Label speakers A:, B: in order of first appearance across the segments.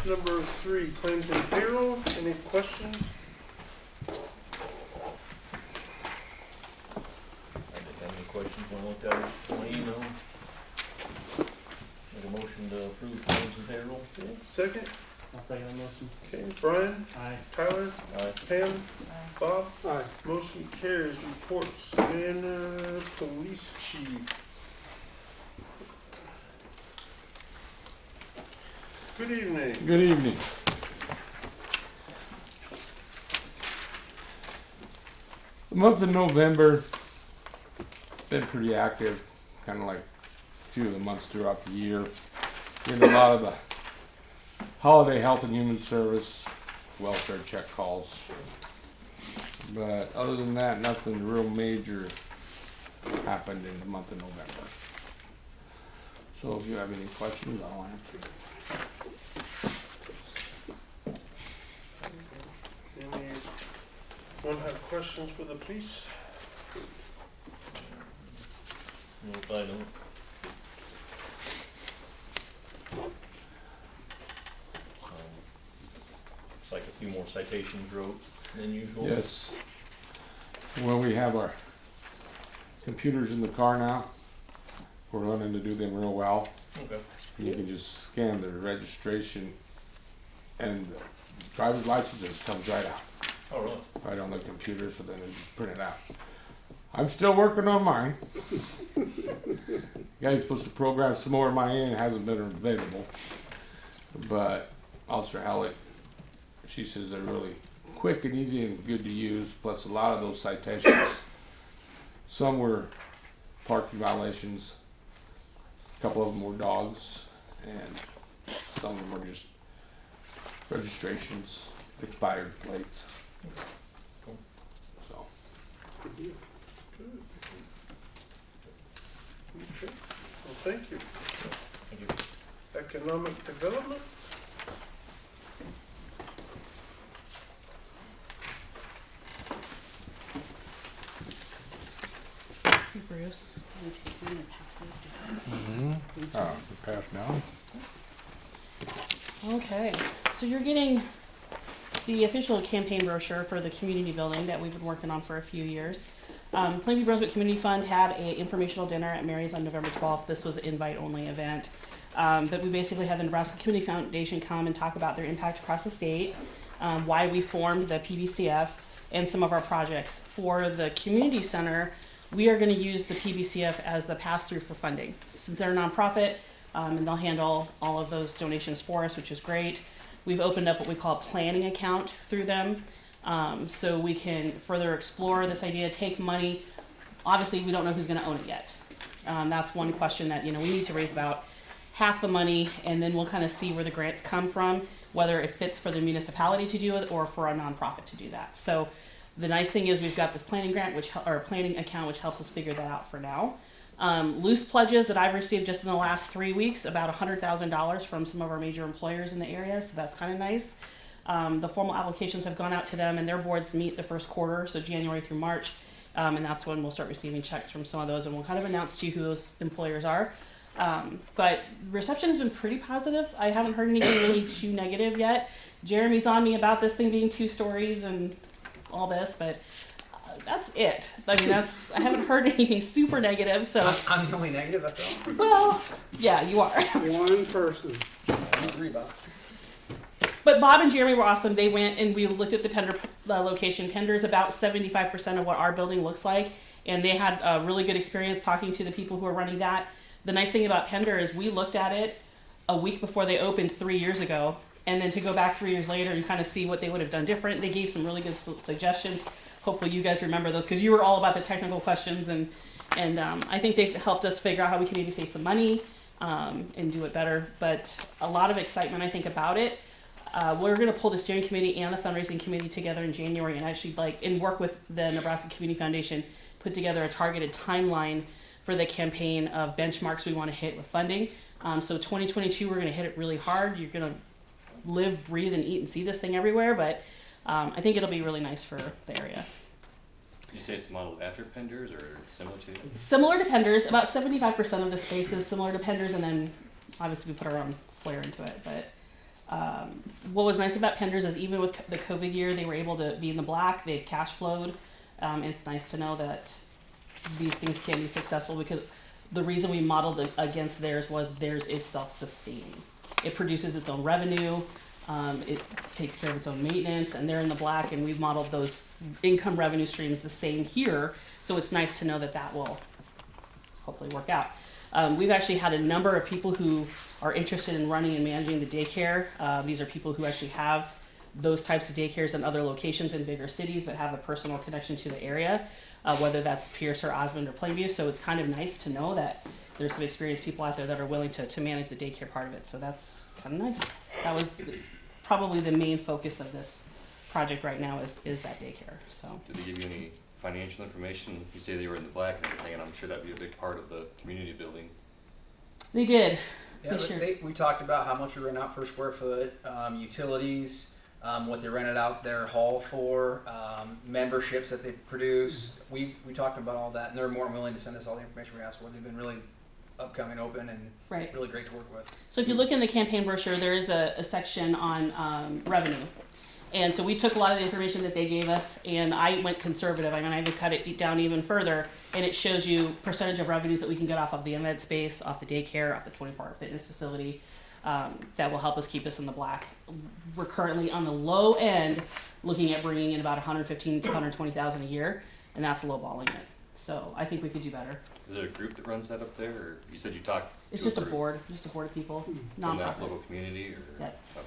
A: Number 3, claims and payroll. Any questions?
B: I didn't have any questions when I looked at it, my email. Make a motion to approve claims and payroll.
A: Okay. Second?
C: I'll second the motion.
A: Okay, Brian,
C: Aye.
A: Tyler,
B: Aye.
A: Pam,
D: Aye.
A: Bob.
E: Aye.
A: Motion carries. Reports. And police chief. Good evening.
E: Good evening. The month of November been pretty active, kind of like a few of the months throughout the year. Getting a lot of the holiday health and human service, welfare check calls. But other than that, nothing real major happened in the month of November. So if you have any questions, I'll answer.
A: Anyone have questions for the police?
B: No, if I don't. It's like a few more citations wrote than usual.
E: Yes. When we have our computers in the car now, we're learning to do them real well.
B: Okay.
E: You can just scan the registration and the driver's license, it comes right out,
B: Oh, really?
E: right on the computer, so then it's just print it out. I'm still working on mine. Guy's supposed to program some more of my end, hasn't been available. But Officer Halleck, she says they're really quick and easy and good to use, plus a lot of those citations, some were parking violations, a couple of them were dogs, and some of them were just registrations, expired plates.
B: Cool.
E: So,
A: Good. Okay. Well, thank you.
B: Thank you.
A: Economic development.
D: Hey, Bruce. I'm gonna take one and pass these down.
E: pass down.
D: Okay, so you're getting the official campaign brochure for the community building that we've been working on for a few years. Plainview Brunswick Community Fund had a informational dinner at Mary's on November 12th. This was an invite-only event. But we basically had the Nebraska Community Foundation come and talk about their impact across the state, why we formed the PBCF, and some of our projects. For the community center, we are going to use the PBCF as the pass-through for funding. Since they're a nonprofit, and they'll handle all of those donations for us, which is great. We've opened up what we call a planning account through them. So we can further explore this idea, take money. Obviously, we don't know who's going to own it yet. That's one question that, we need to raise about half the money, and then we'll kind of see where the grants come from, whether it fits for the municipality to do it or for a nonprofit to do that. So the nice thing is we've got this planning grant, or planning account, which helps us figure that out for now. Loose pledges that I've received just in the last 3 weeks, about $100,000 from some of our major employers in the area, so that's kind of nice. The formal applications have gone out to them, and their boards meet the first quarter, so January through March, and that's when we'll start receiving checks from some of those, and we'll kind of announce to you who those employers are. But reception has been pretty positive. I haven't heard anything really too negative yet. Jeremy's on me about this thing being 2 stories and all this, but that's it. I mean, I haven't heard anything super negative, so.
F: I'm the only negative, that's all.
D: Well, yeah, you are.
E: One person.
D: But Bob and Jeremy were awesome. They went and we looked at the Pender location. Pender is about 75% of what our building looks like, and they had a really good experience talking to the people who are running that. The nice thing about Pender is we looked at it a week before they opened 3 years ago, and then to go back 3 years later and kind of see what they would have done different. They gave some really good suggestions. Hopefully you guys remember those, because you were all about the technical questions, and I think they've helped us figure out how we can maybe save some money and do it better. But a lot of excitement, I think, about it. We're going to pull the steering committee and the fundraising committee together in January and actually work with the Nebraska Community Foundation, put together a targeted timeline for the campaign of benchmarks we want to hit with funding. So 2022, we're going to hit it really hard. You're going to live, breathe, and eat and see this thing everywhere, but I think it'll be really nice for the area.
G: You say it's modeled after Penders or similar to?
D: Similar to Penders, about 75% of the space is similar to Penders, and then obviously we put our own flair into it. But What was nice about Penders is even with the COVID year, they were able to be in the black. They've cash flowed. It's nice to know that these things can be successful because the reason we modeled it against theirs was theirs is self-sustaining. It produces its own revenue. It takes care of its own maintenance, and they're in the black, and we've modeled those income revenue streams the same here. So it's nice to know that that will hopefully work out. We've actually had a number of people who are interested in running and managing the daycare. These are people who actually have those types of daycares in other locations in bigger cities, but have a personal connection to the area, whether that's Pierce or Osmond or Plainview. So it's kind of nice to know that there's some experienced people out there that are willing to manage the daycare part of it. So that's kind of nice. That was probably the main focus of this project right now is that daycare. So.
G: Did they give you any financial information? You say they were in the black and everything, and I'm sure that'd be a big part of the community building.
D: They did.
C: Yeah,
D: Sure.
C: we talked about how much we rent out per square foot, utilities, what they rented out their hall for, memberships that they produce. We talked about all that, and they're more than willing to send us all the information we asked for. They've been really upcoming, open, and
D: Right.
C: really great to work with.
D: So if you look in the campaign brochure, there is a section on revenue. And so we took a lot of the information that they gave us, and I went conservative. I mean, I even cut it down even further, and it shows you percentage of revenues that we can get off of the event space, off the daycare, off the 24-hour fitness facility, that will help us keep us in the black. We're currently on the low end, looking at bringing in about $115,000 to $120,000 a year, and that's lowballing it. So I think we could do better.
G: Is it a group that runs that up there, or you said you talked?
D: It's
G: to
D: just a
G: group
D: board of people,
G: from that
D: nonprofit.
G: local community, or?
D: Yep.
G: Okay.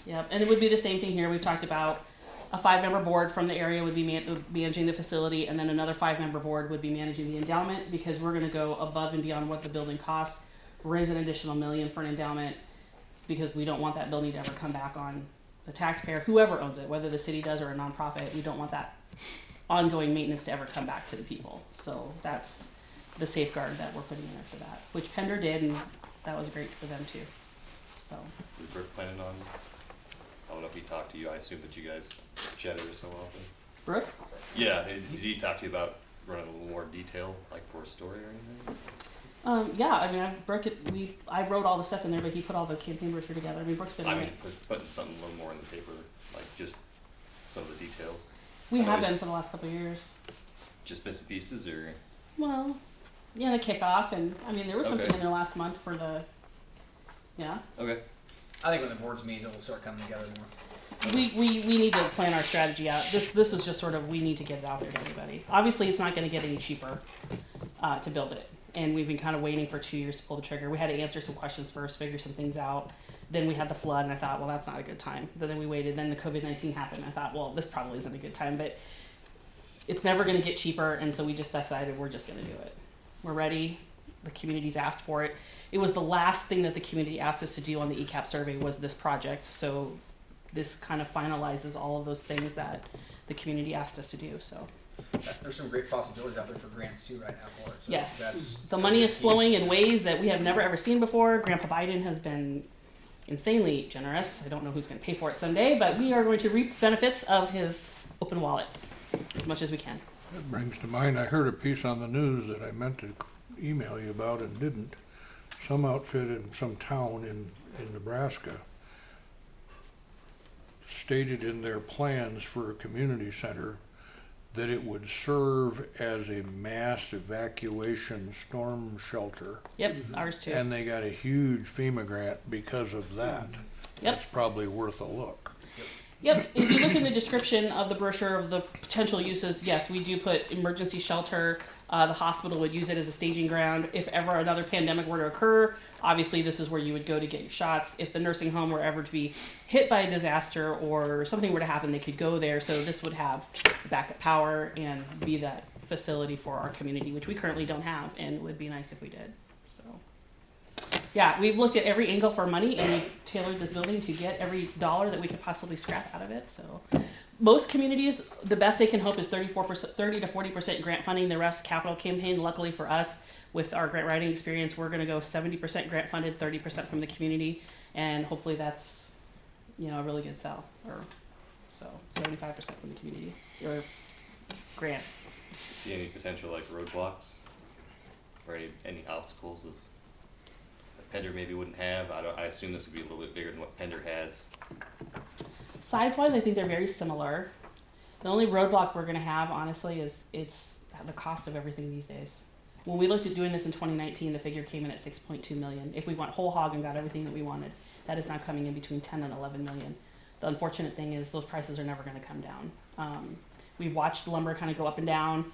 D: Yep, and it would be the same thing here. We've talked about a 5-member board from the area would be managing the facility, and then another 5-member board would be managing the endowment, because we're going to go above and beyond what the building costs, raise an additional $1 million for an endowment, because we don't want that building to ever come back on the taxpayer, whoever owns it, whether the city does or a nonprofit. We don't want that ongoing maintenance to ever come back to the people. So that's the safeguard that we're putting in there for that, which Pender did, and that was great for them too. So.
G: Was Brooke planning on? I don't know if he talked to you. I assume that you guys chat every so often.
D: Brooke?
G: Yeah, did he talk to you about running a little more detail, like for a story or anything?
D: Yeah, I mean, I wrote all the stuff in there, but he put all the campaign brochure together. I mean, Brooke's been
G: I
D: on
G: mean,
D: it.
G: putting something a little more in the paper, like just some of the details.
D: We
G: I know
D: have
G: he's-
D: been for the last couple of years.
G: Just bits and pieces, or?
D: Well, yeah, the kickoff, and I mean, there was something
G: Okay.
D: in there last month for the, yeah.
G: Okay.
C: I think when the boards meet, it'll start coming together more.
D: We need to plan our strategy out. This was just sort of, we need to get it out there to everybody. Obviously, it's not gonna get any cheaper, to build it. And we've been kind of waiting for 2 years to pull the trigger. We had to answer some questions first, figure some things out. Then we had the flood, and I thought, well, that's not a good time. Then we waited, then the COVID-19 happened. I thought, well, this probably isn't a good time, but it's never gonna get cheaper, and so we just decided we're just gonna do it. We're ready. The community's asked for it. It was the last thing that the community asked us to do on the ECAP survey was this project. So this kind of finalizes all of those things that the community asked us to do. So
C: There's some great possibilities out there for grants too right now for it. So
D: yes,
C: that's
D: the money is flowing in ways that we have never ever seen before. Grandpa Biden has been insanely generous. I don't know who's going to pay for it someday, but we are going to reap the benefits of his open wallet as much as we can.
F: That brings to mind, I heard a piece on the news that I meant to email you about and didn't. Some outfit in some town in Nebraska stated in their plans for a community center that it would serve as a mass evacuation storm shelter.
D: Yep, ours too.
F: And they got a huge FEMA grant because of that.
D: Yep.
F: That's probably worth a look.
D: Yep, if you look in the description of the brochure of the potential uses, yes, we do put emergency shelter. The hospital would use it as a staging ground. If ever another pandemic were to occur, obviously this is where you would go to get your shots. If the nursing home were ever to be hit by a disaster or something were to happen, they could go there. So this would have backup power and be that facility for our community, which we currently don't have, and it would be nice if we did. So yeah, we've looked at every angle for money, and we've tailored this building to get every dollar that we could possibly scrap out of it. So most communities, the best they can hope is 34%, 30 to 40% grant funding, the rest capital campaign. Luckily for us, with our grant writing experience, we're going to go 70% grant funded, 30% from the community, and hopefully that's, you know, a really good sell. Or so 75% from the community or grant.
G: See any potential like roadblocks or any obstacles of Pender maybe wouldn't have? I assume this would be a little bit bigger than what Pender has.
D: Size-wise, I think they're very similar. The only roadblock we're gonna have, honestly, is it's the cost of everything these days. When we looked at doing this in 2019, the figure came in at 6.2 million. If we went whole hog and got everything that we wanted, that is now coming in between 10 and 11 million. The unfortunate thing is those prices are never gonna come down. We've watched lumber kind of go up and down.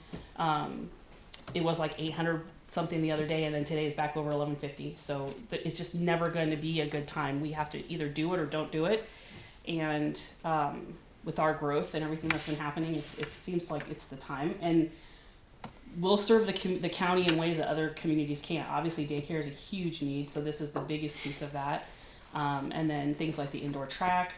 D: It was like 800 something the other day, and then today is back over 1150. So it's just never going to be a good time. We have to either do it or don't do it. And with our growth and everything that's been happening, it seems like it's the time. And we'll serve the county in ways that other communities can't. Obviously, daycare is a huge need, so this is the biggest piece of that. And then things like the indoor track,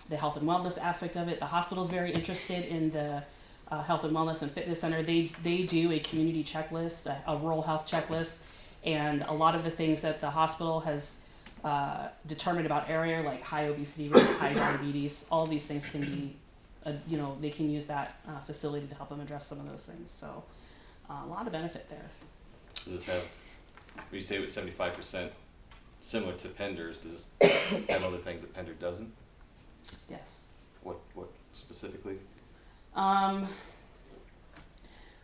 D: the health and wellness aspect of it. The hospital's very interested in the health and wellness and fitness center. They do a community checklist, a rural health checklist, and a lot of the things that the hospital has determined about area, like high obesity rates, high diabetes, all these things can be, they can use that facility to help them address some of those things. So a lot of benefit there.
G: Does this have, when you say it was 75% similar to Pender's, does this have other things that Pender doesn't?
D: Yes.
G: What specifically?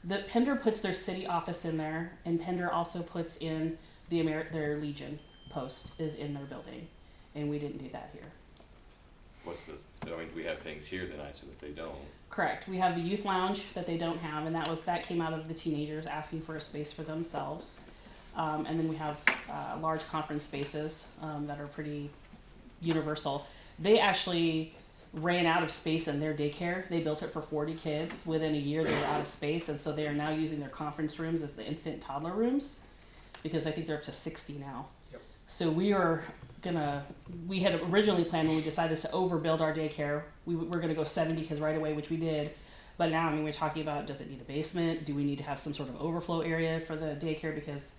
D: The Pender puts their city office in there, and Pender also puts in their Legion post is in their building, and we didn't do that here.
G: What's this? I mean, do we have things here that I assume that they don't?
D: Correct. We have the youth lounge that they don't have, and that came out of the teenagers asking for a space for themselves. And then we have large conference spaces that are pretty universal. They actually ran out of space in their daycare. They built it for 40 kids. Within a year, they were out of space, and so they are now using their conference rooms as the infant toddler rooms, because I think they're up to 60 now.
C: Yep.
D: So we had originally planned, when we decided to overbuild our daycare, we were gonna go 70 kids right away, which we did. But now, I mean, we're talking about, does it need a basement? Do we need to have some sort of overflow area for the daycare? Because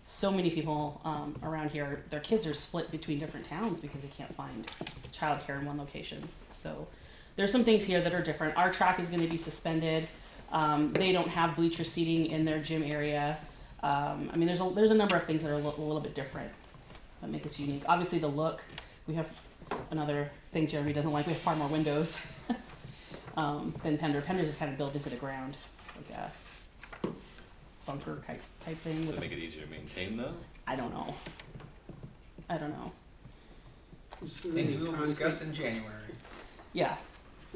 D: so many people around here, their kids are split between different towns because they can't find childcare in one location. So there's some things here that are different. Our track is going to be suspended. They don't have bleacher seating in their gym area. I mean, there's a number of things that are a little bit different that make us unique. Obviously, the look. We have another thing Jeremy doesn't like. We have far more windows than Pender. Pender's is kind of built into the ground, like a bunker type thing.
G: Does it make it easier to maintain though?
D: I don't know.
C: Things we'll discuss in January.
D: Yeah.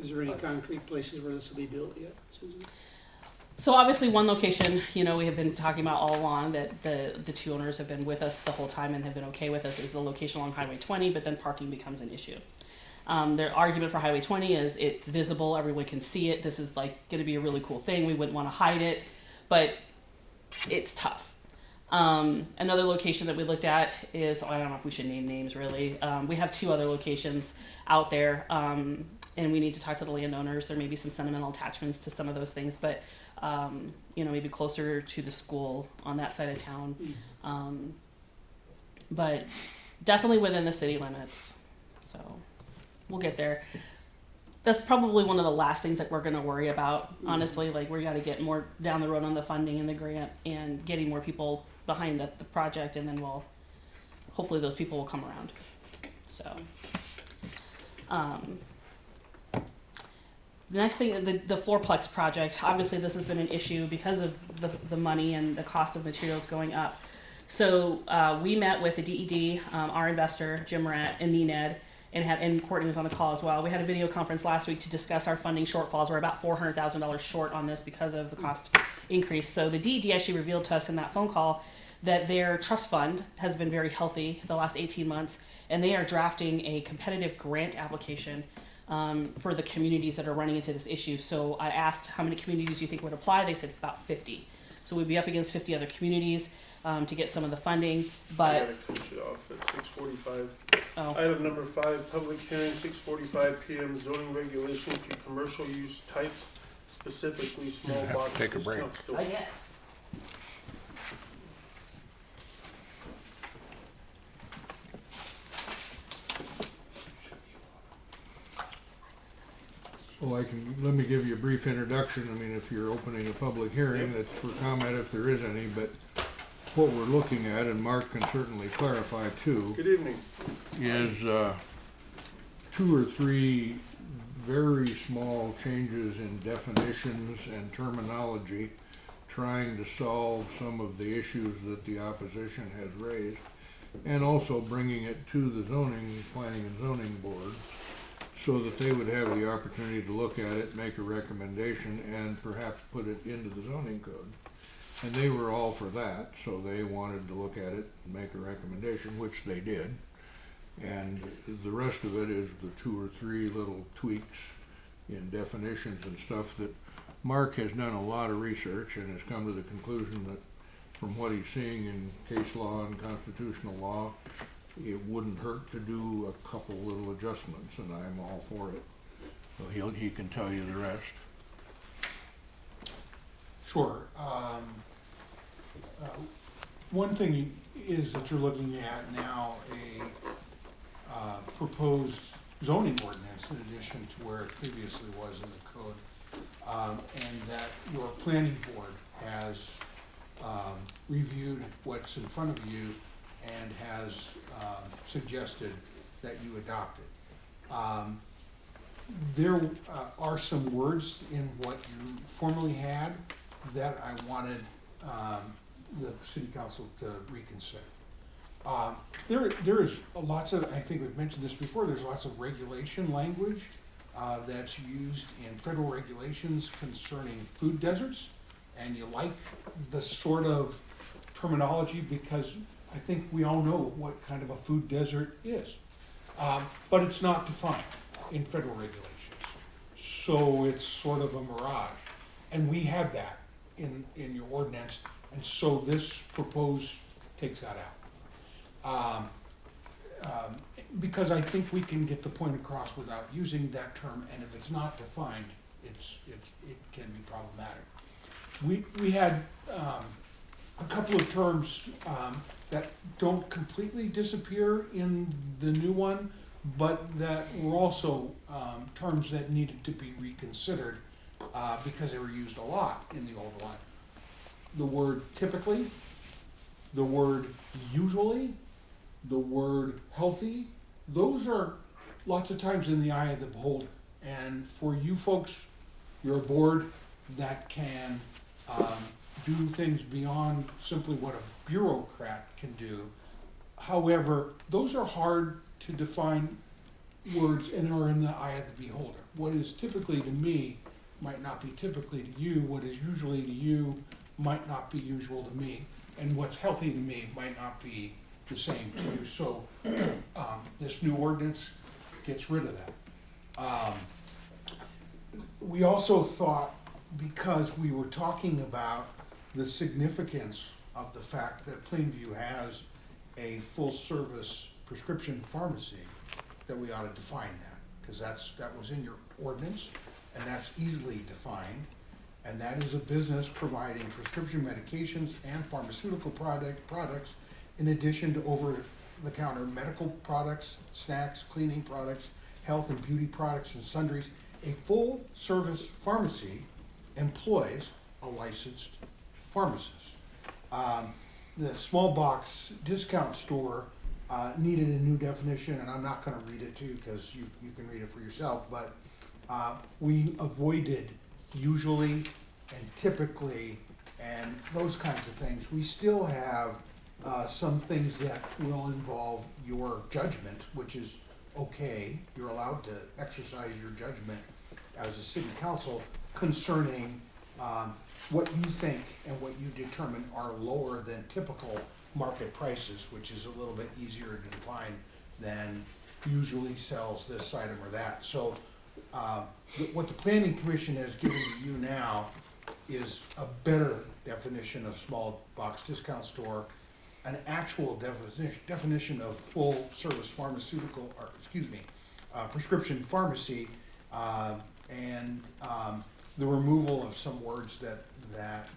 H: Is there any concrete places where this will be built yet, Susan?
D: So obviously one location, we have been talking about all along that the two owners have been with us the whole time and have been okay with us is the location along Highway 20, but then parking becomes an issue. Their argument for Highway 20 is it's visible, everyone can see it. This is like going to be a really cool thing. We wouldn't want to hide it, but it's tough. Another location that we looked at is, I don't know if we should name names really. We have two other locations out there, and we need to talk to the landowners. There may be some sentimental attachments to some of those things, but maybe closer to the school on that side of town. But definitely within the city limits. So we'll get there. That's probably one of the last things that we're going to worry about, honestly. Like, we got to get more down the road on the funding and the grant and getting more people behind the project, and then hopefully those people will come around. So, the next thing, the Plex project, obviously this has been an issue because of the money and the cost of materials going up. So, we met with the DED, our investor, Jim Ratt, and NENED, and Courtney was on the call as well. We had a video conference last week to discuss our funding shortfalls. We're about $400,000 short on this because of the cost increase. So the DED actually revealed to us in that phone call that their trust fund has been very healthy the last 18 months, and they are drafting a competitive grant application for the communities that are running into this issue. So I asked how many communities you think would apply. They said about 50. So we'd be up against 50 other communities to get some of the funding, but
A: I gotta cut you off at 6:45.
D: oh,
A: Item number 5, public hearing, 6:45 p.m. Zoning regulation to commercial use types, specifically small
F: have to
A: box
F: take a break.
A: discount stores.
D: yes.
F: Well, let me give you a brief introduction. I mean, if you're opening a public hearing, that's for comment if there is any, but what we're looking at, and Mark can certainly clarify too,
A: Good evening.
F: is 2 or 3 very small changes in definitions and terminology, trying to solve some of the issues that the opposition has raised, and also bringing it to the planning and zoning board, so that they would have the opportunity to look at it, make a recommendation, and perhaps put it into the zoning code. And they were all for that, so they wanted to look at it and make a recommendation, which they did. And the rest of it is the 2 or 3 little tweaks in definitions and stuff that Mark has done a lot of research and has come to the conclusion that from what he's seeing in case law and constitutional law, it wouldn't hurt to do a couple little adjustments, and I'm all for it. So he can tell you the rest.
I: Sure. One thing is that you're looking at now a proposed zoning ordinance in addition to where it previously was in the code, and that your planning board has reviewed what's in front of you and has suggested that you adopt it. There are some words in what you formerly had that I wanted the city council to reconsider. There is lots of, I think we've mentioned this before, there's lots of regulation language that's used in federal regulations concerning food deserts, and you like the sort of terminology because I think we all know what kind of a food desert is. But it's not defined in federal regulations. So it's sort of a mirage. And we have that in your ordinance, and so this proposed takes that out. Because I think we can get the point across without using that term, and if it's not defined, it can be problematic. We had a couple of terms that don't completely disappear in the new one, but that were also terms that needed to be reconsidered because they were used a lot in the old one. The word typically, the word usually, the word healthy, those are lots of times in the eye of the beholder. And for you folks, you're a board that can do things beyond simply what a bureaucrat can do. However, those are hard to define words and are in the eye of the beholder. What is typically to me might not be typically to you. What is usually to you might not be usual to me. And what's healthy to me might not be the same to you. So this new ordinance gets rid of that. We also thought, because we were talking about the significance of the fact that Plainview has a full-service prescription pharmacy, that we ought to define that, because that was in your ordinance, and that's easily defined, and that is a business providing prescription medications and pharmaceutical products in addition to over-the-counter medical products, snacks, cleaning products, health and beauty products, and sundries. A full-service pharmacy employs a licensed pharmacist. The small box discount store needed a new definition, and I'm not going to read it to you because you can read it for yourself, but we avoided usually and typically and those kinds of things. We still have some things that will involve your judgment, which is okay. You're allowed to exercise your judgment as a city council concerning what you think and what you determine are lower than typical market prices, which is a little bit easier to define than usually sells this item or that. So what the Planning Commission has given to you now is a better definition of small box discount store, an actual definition of full service pharmaceutical, or excuse me, prescription pharmacy, and the removal of some words that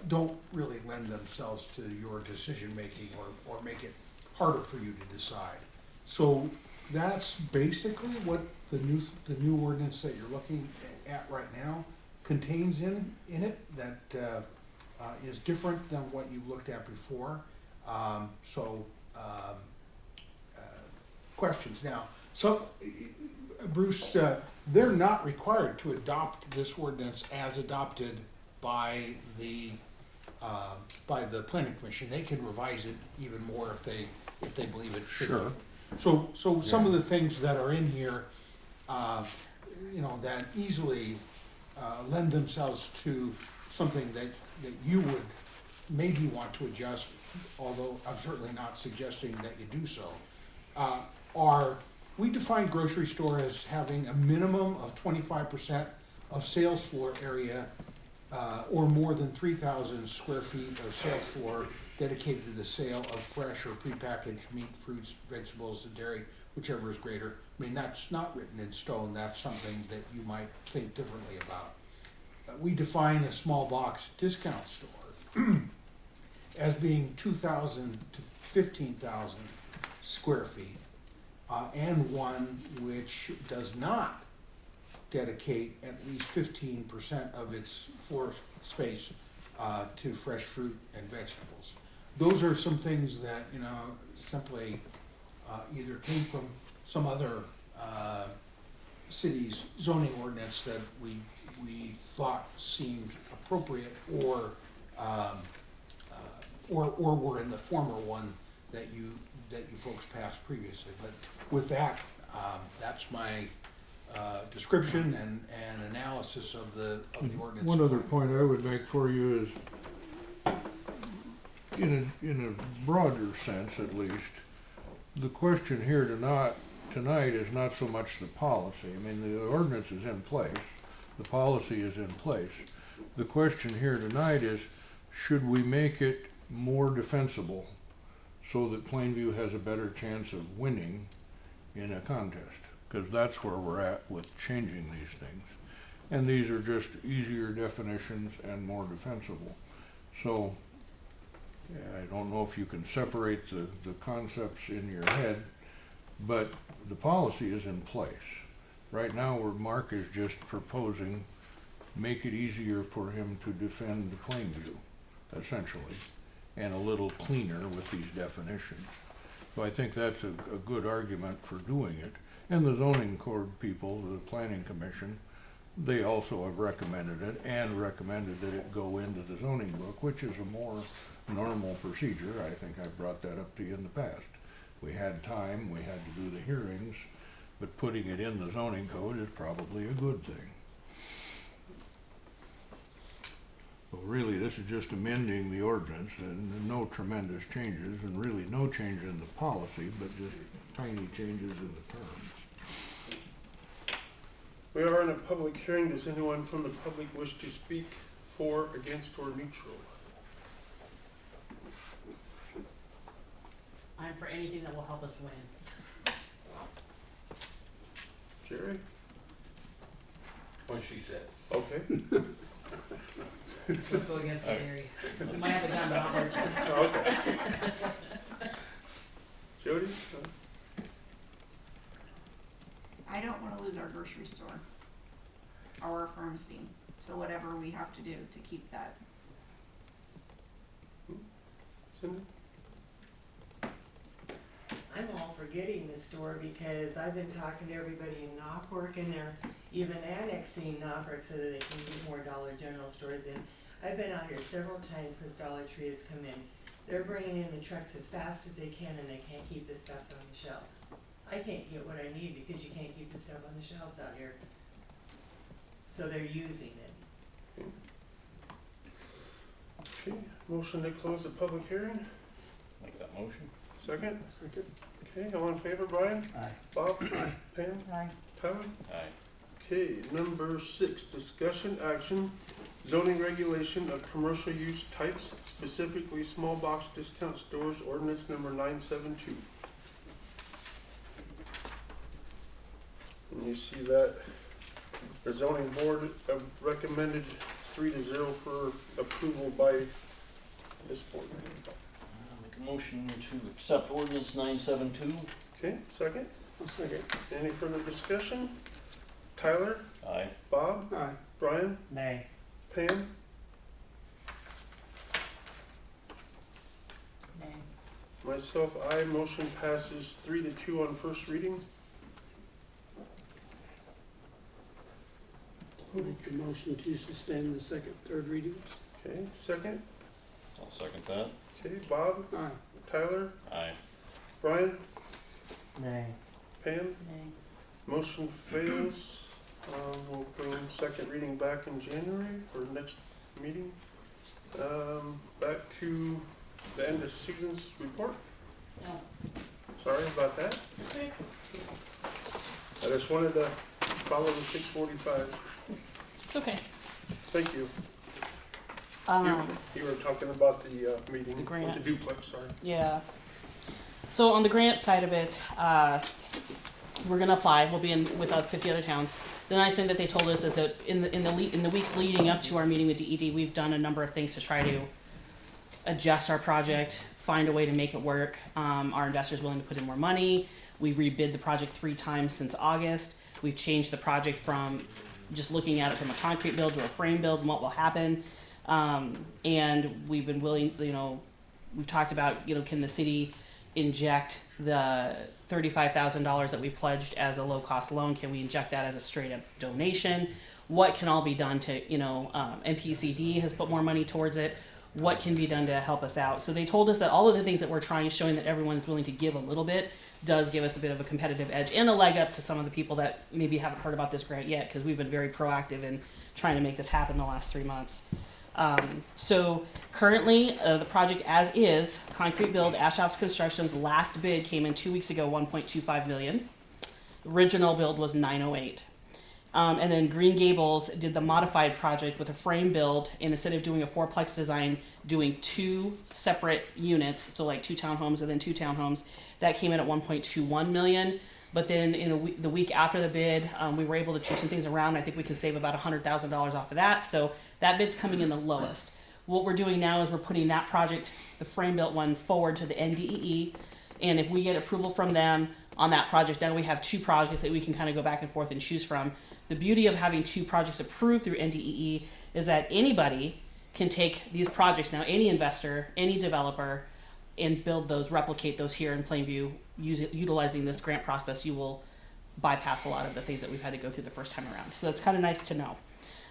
I: don't really lend themselves to your decision making or make it harder for you to decide. So that's basically what the new ordinance that you're looking at right now contains in it, that is different than what you've looked at before. Questions now. So, Bruce, they're not required to adopt this ordinance as adopted by the planning commission. They can revise it even more if they believe it should.
E: Sure.
I: So some of the things that are in here, that easily lend themselves to something that you would maybe want to adjust, although I'm certainly not suggesting that you do so, we define grocery store as having a minimum of 25% of sales floor area or more than 3,000 square feet of sales floor dedicated to the sale of fresh or prepackaged meat, fruits, vegetables, and dairy, whichever is greater. I mean, that's not written in stone. That's something that you might think differently about. We define a small box discount store as being 2,000 to 15,000 square feet, and one which does not dedicate at least 15% of its floor space to fresh fruit and vegetables. Those are some things that, simply either came from some other city's zoning ordinance that we thought seemed appropriate, or were in the former one that you folks passed previously. But with that, that's my description and analysis of the ordinance.
F: One other point I would make for you is, in a broader sense at least, the question here tonight is not so much the policy. I mean, the ordinance is in place, the policy is in place. The question here tonight is, should we make it more defensible so that Plainview has a better chance of winning in a contest? Because that's where we're at with changing these things. And these are just easier definitions and more defensible. So, I don't know if you can separate the concepts in your head, but the policy is in place. Right now, where Mark is just proposing, make it easier for him to defend Plainview, essentially, and a little cleaner with these definitions. So I think that's a good argument for doing it. And the zoning code people, the planning commission, they also have recommended it and recommended that it go into the zoning book, which is a more normal procedure. I think I brought that up to you in the past. We had time, we had to do the hearings, but putting it in the zoning code is probably a good thing. So really, this is just amending the ordinance, and no tremendous changes, and really no change in the policy, but just tiny changes in the terms.
A: We are in a public hearing. Does anyone from the public wish to speak for, against, or neutral?
D: I'm for anything that will help us win.
A: Jerry?
B: What she said.
A: Okay.
D: Let's go against Gary. We might have a gun, but I'll hurt you.
A: Okay. Jody?
J: I don't wanna lose our grocery store or our pharmacy, so whatever we have to do to keep that.
A: Cindy?
K: I'm all for getting the store because I've been talking to everybody in Norfolk, and they're even annexing Norfolk so that they can get more Dollar General stores in. I've been out here several times since Dollar Tree has come in. They're bringing in the trucks as fast as they can, and they can't keep the stuff on the shelves. I can't get what I need because you can't keep the stuff on the shelves out here. So they're using it.
A: Okay, motion to close the public hearing.
B: Make that motion.
A: Second? Second. Okay, all in favor, Brian?
C: Aye.
A: Bob? Aye. Pam?
J: Aye.
A: Tyler?
B: Aye.
A: Okay, number 6, discussion action, zoning regulation of commercial use types, specifically small box discount stores, ordinance number 972. And you see that the zoning board recommended 3-0 for approval by this board.
B: Make a motion to accept ordinance 972.
A: Okay, second? Second. Any further discussion? Tyler?
B: Aye.
A: Bob?
H: Aye.
A: Brian?
D: Nay.
A: Pam? Myself, aye. Motion passes 3-2 on first reading.
H: I'll make a motion to suspend the second, third readings.
A: Okay, second.
B: I'll second that.
A: Okay, Bob,
H: Aye.
A: Tyler,
B: Aye.
A: Brian,
I: Nay.
A: Pam. Motion fails. We'll bring second reading back in January for next meeting. Back to the end of Susan's report.
D: No.
A: Sorry about that.
D: Okay.
A: I just wanted to follow the 645.
D: It's okay.
A: Thank you. You were talking about the meeting.
D: The grant.
A: The duplex, sorry.
D: Yeah. So on the grant side of it, we're gonna apply. We'll be in with 50 other towns. The nice thing that they told us is that in the weeks leading up to our meeting with DED, we've done a number of things to try to adjust our project, find a way to make it work. Our investors willing to put in more money. We've rebid the project 3 times since August. We've changed the project from just looking at it from a concrete build to a frame build and what will happen. And we've been willing, we've talked about, can the city inject the $35,000 that we pledged as a low-cost loan? Can we inject that as a straight-up donation? What can all be done to, MPCD has put more money towards it. What can be done to help us out? So they told us that all of the things that we're trying, showing that everyone's willing to give a little bit, does give us a bit of a competitive edge and a leg up to some of the people that maybe haven't heard about this grant yet, because we've been very proactive in trying to make this happen the last 3 months. So currently, the project as is, concrete build, Ashof's Construction's last bid came in 2 weeks ago, 1.25 million. Original build was 908. And then Green Gables did the modified project with a frame build, and instead of doing a 4-plex design, doing 2 separate units, so like 2 townhomes and then 2 townhomes, that came in at 1.21 million. But then in the week after the bid, we were able to change some things around. I think we can save about $100,000 off of that. So that bid's coming in the lowest. What we're doing now is we're putting that project, the frame built one, forward to the NDEE. And if we get approval from them on that project, then we have 2 projects that we can kind of go back and forth and choose from. The beauty of having 2 projects approved through NDEE is that anybody can take these projects now, any investor, any developer, and build those, replicate those here in Plainview. Utilizing this grant process, you will bypass a lot of the things that we've had to go through the first time around. So that's kind of nice to know.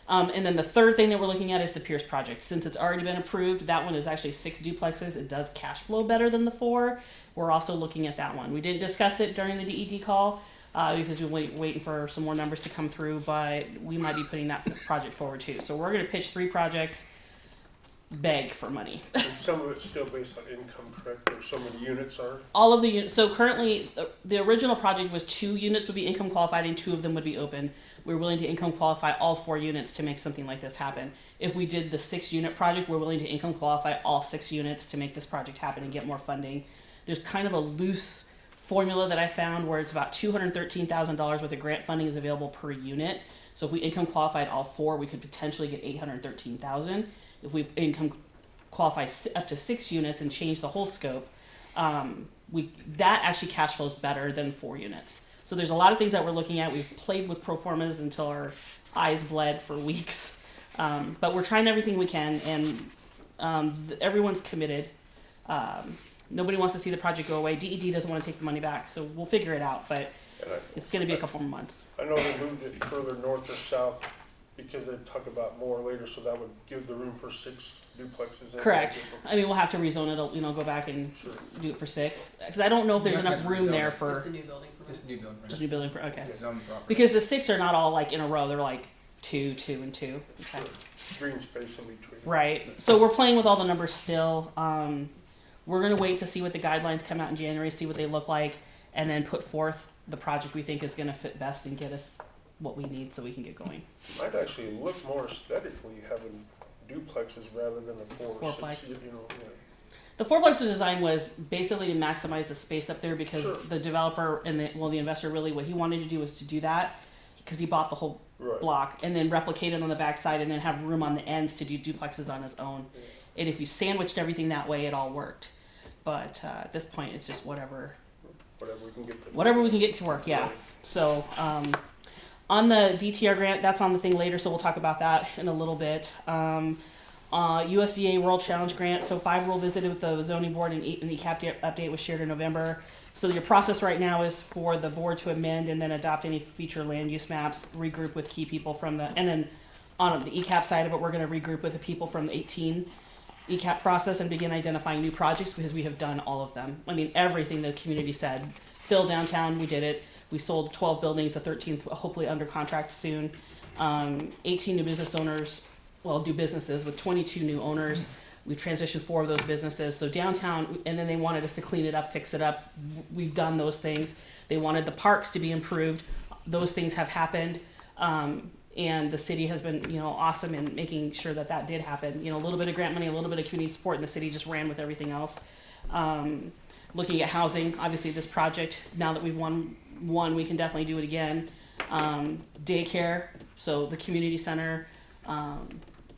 D: And then the third thing that we're looking at is the Pierce project. Since it's already been approved, that one is actually 6 duplexes. It does cash flow better than the 4. We're also looking at that one. We didn't discuss it during the DED call because we're waiting for some more numbers to come through, but we might be putting that project forward too. So we're going to pitch 3 projects, beg for money.
A: And some of it's still based on income, correct? Or some of the units are?
D: All of the units. So currently, the original project was 2 units would be income qualified and 2 of them would be open. We're willing to income qualify all 4 units to make something like this happen. If we did the 6-unit project, we're willing to income qualify all 6 units to make this project happen and get more funding. There's kind of a loose formula that I found where it's about $213,000 worth of grant funding is available per unit. So if we income qualified all 4, we could potentially get $813,000. If we income qualify up to 6 units and change the whole scope, that actually cash flows better than 4 units. So there's a lot of things that we're looking at. We've played with pro formas until our eyes bled for weeks, but we're trying everything we can, and everyone's committed. Nobody wants to see the project go away. DED doesn't want to take the money back, so we'll figure it out, but it's going to be a couple more months.
A: I know they moved it further north or south because they talk about more later, so that would give the room for 6 duplexes.
D: Correct. I mean, we'll have to rezone it, go back and do it for 6. Because I don't know if there's enough room there for...
C: Just a new building.
D: Just new building, okay.
C: Zone property.
D: Because the 6 are not all like in a row. They're like 2, 2, and 2. Okay.
A: Green space in between.
D: Right. So we're playing with all the numbers still. We're going to wait to see what the guidelines come out in January, see what they look like, and then put forth the project we think is going to fit best and get us what we need so we can get going.
A: Might actually look more aesthetically having duplexes rather than the 4 or 6.
D: Fourplex.
A: Yeah.
D: The 4-plex design was basically to maximize the space up there because the developer and the investor really what he wanted to do was to do that because he bought the whole block and then replicate it on the backside and then have room on the ends to do duplexes on his own. Yeah. And if you sandwiched everything that way, it all worked. But at this point, it's just whatever we can get to work. Yeah. Right. So on the DTR grant, that's on the thing later, so we'll talk about that in a little bit. USDA World Challenge Grant. So 5 Rule visited with the zoning board, and an ECAP update was shared in November. So your process right now is for the board to amend and then adopt any future land use maps, regroup with key people from the, and then on the ECAP side of it, we're going to regroup with the people from the 18 ECAP process and begin identifying new projects, because we have done all of them. I mean, everything the community said. Fill downtown, we did it. We sold 12 buildings, the 13th hopefully under contract soon. 18 new business owners, well, do businesses with 22 new owners. We transitioned 4 of those businesses. So downtown, and then they wanted us to clean it up, fix it up. We've done those things. They wanted the parks to be improved. Those things have happened. And the city has been, awesome in making sure that that did happen. A little bit of grant money, a little bit of community support, and the city just ran with everything else. Looking at housing, obviously this project, now that we've won one, we can definitely do it again. Daycare, so the community center,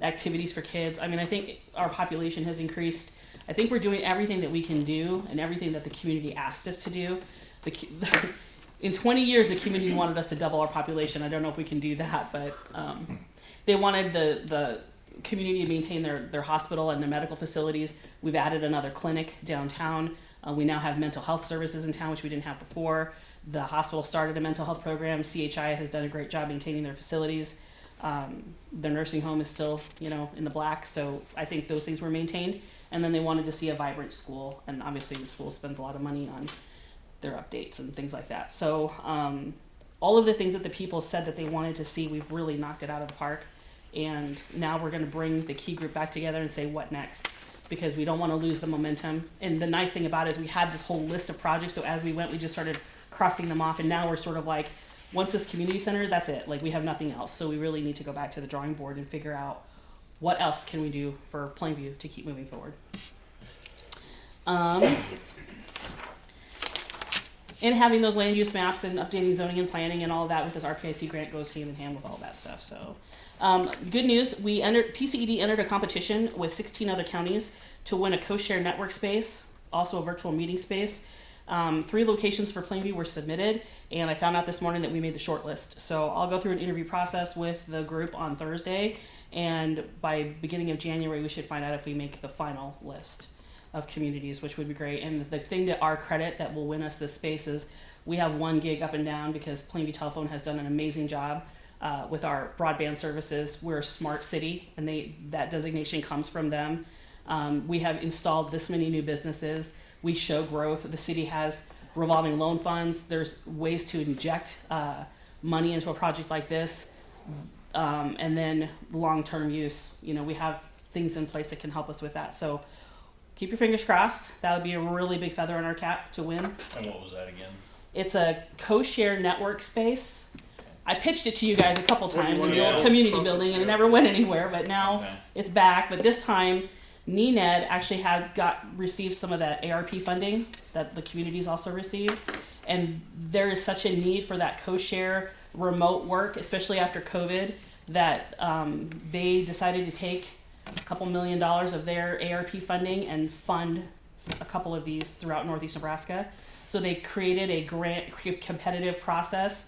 D: activities for kids. I mean, I think our population has increased. I think we're doing everything that we can do and everything that the community asked us to do. In 20 years, the community wanted us to double our population. I don't know if we can do that, but they wanted the community to maintain their hospital and their medical facilities. We've added another clinic downtown. We now have mental health services in town, which we didn't have before. The hospital started a mental health program. CHI has done a great job maintaining their facilities. The nursing home is still, in the black. So I think those things were maintained. And then they wanted to see a vibrant school. And obviously the school spends a lot of money on their updates and things like that. So all of the things that the people said that they wanted to see, we've really knocked it out of the park. And now we're going to bring the key group back together and say what next, because we don't want to lose the momentum. And the nice thing about it is we had this whole list of projects. So as we went, we just started crossing them off. And now we're sort of like, once this community center, that's it. Like, we have nothing else. So we really need to go back to the drawing board and figure out what else can we do for Plainview to keep moving forward. And having those land use maps and updating zoning and planning and all of that with this RPIC grant goes hand in hand with all that stuff. So good news, PCED entered a competition with 16 other counties to win a co-share network space, also a virtual meeting space. 3 locations for Plainview were submitted, and I found out this morning that we made the short list. So I'll go through an interview process with the group on Thursday, and by beginning of January, we should find out if we make the final list of communities, which would be great. And the thing to our credit that will win us this space is we have 1 gig up and down, because Plainview Telephone has done an amazing job with our broadband services. We're a smart city, and that designation comes from them. We have installed this many new businesses. We show growth. The city has revolving loan funds. There's ways to inject money into a project like this. And then long-term use. We have things in place that can help us with that. So keep your fingers crossed. That would be a really big feather in our cap to win.
B: And what was that again?
D: It's a co-share network space. I pitched it to you guys a couple times in the
B: Yeah.
D: old community building, and it never went anywhere, but now
B: Okay.
D: it's back. But this time, NENED actually received some of that ARP funding that the communities also received. And there is such a need for that co-share remote work, especially after COVID, that they decided to take a couple $1 million of their ARP funding and fund a couple of these throughout Northeast Nebraska. So they created a grant competitive process,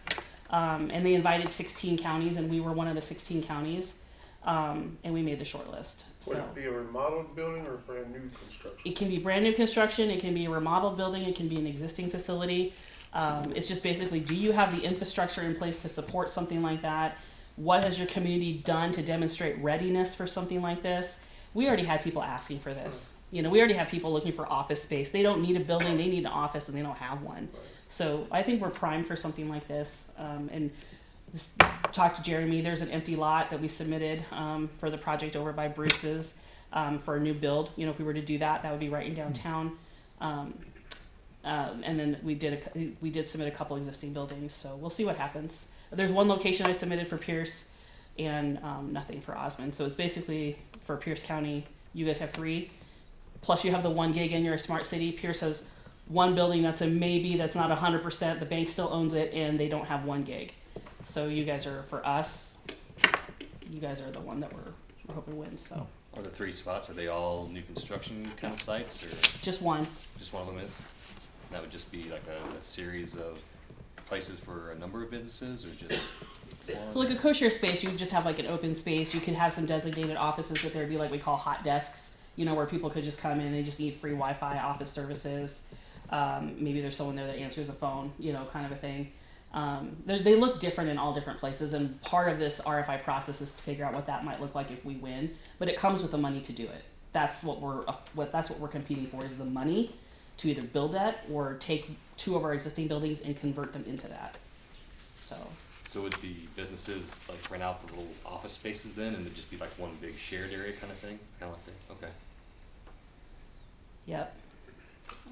D: and they invited 16 counties, and we were one of the 16 counties, and we made the short list.
A: Would
D: So
A: it be a remodeled building or a brand new construction?
D: it can be brand new construction, it can be a remodeled building, it can be an existing facility. It's just basically, do you have the infrastructure in place to support something like that? What has your community done to demonstrate readiness for something like this? We already had people asking for this. We already have people looking for office space. They don't need a building, they need an office, and they don't have one. So I think we're primed for something like this. And talk to Jeremy, there's an empty lot that we submitted for the project over by Bruce's for a new build. If we were to do that, that would be right in downtown. And then we did submit a couple existing buildings, so we'll see what happens. There's 1 location I submitted for Pierce, and nothing for Osmond. So it's basically for Pierce County. You guys have 3, plus you have the 1 gig, and you're a smart city. Pierce has 1 building that's a maybe, that's not 100%. The bank still owns it, and they don't have 1 gig. So you guys are, for us, you guys are the one that we're hoping wins. So
G: Are the 3 spots, are they all new construction kind of sites, or
D: just one.
G: just one of them is? And that would just be like a series of places for a number of businesses, or just
D: So like a co-share space, you would just have like an open space. You could have some designated offices that there'd be like we call hot desks, you know, where people could just come in and they just need free Wi-Fi office services. Maybe there's someone there that answers the phone, you know, kind of a thing. They look different in all different places, and part of this RFI process is to figure out what that might look like if we win. But it comes with the money to do it. That's what we're competing for, is the money to either build that or take 2 of our existing buildings and convert them into that.
G: So would the businesses like rent out the little office spaces then, and it'd just be like one big shared area kind of thing? Okay.
D: Yep.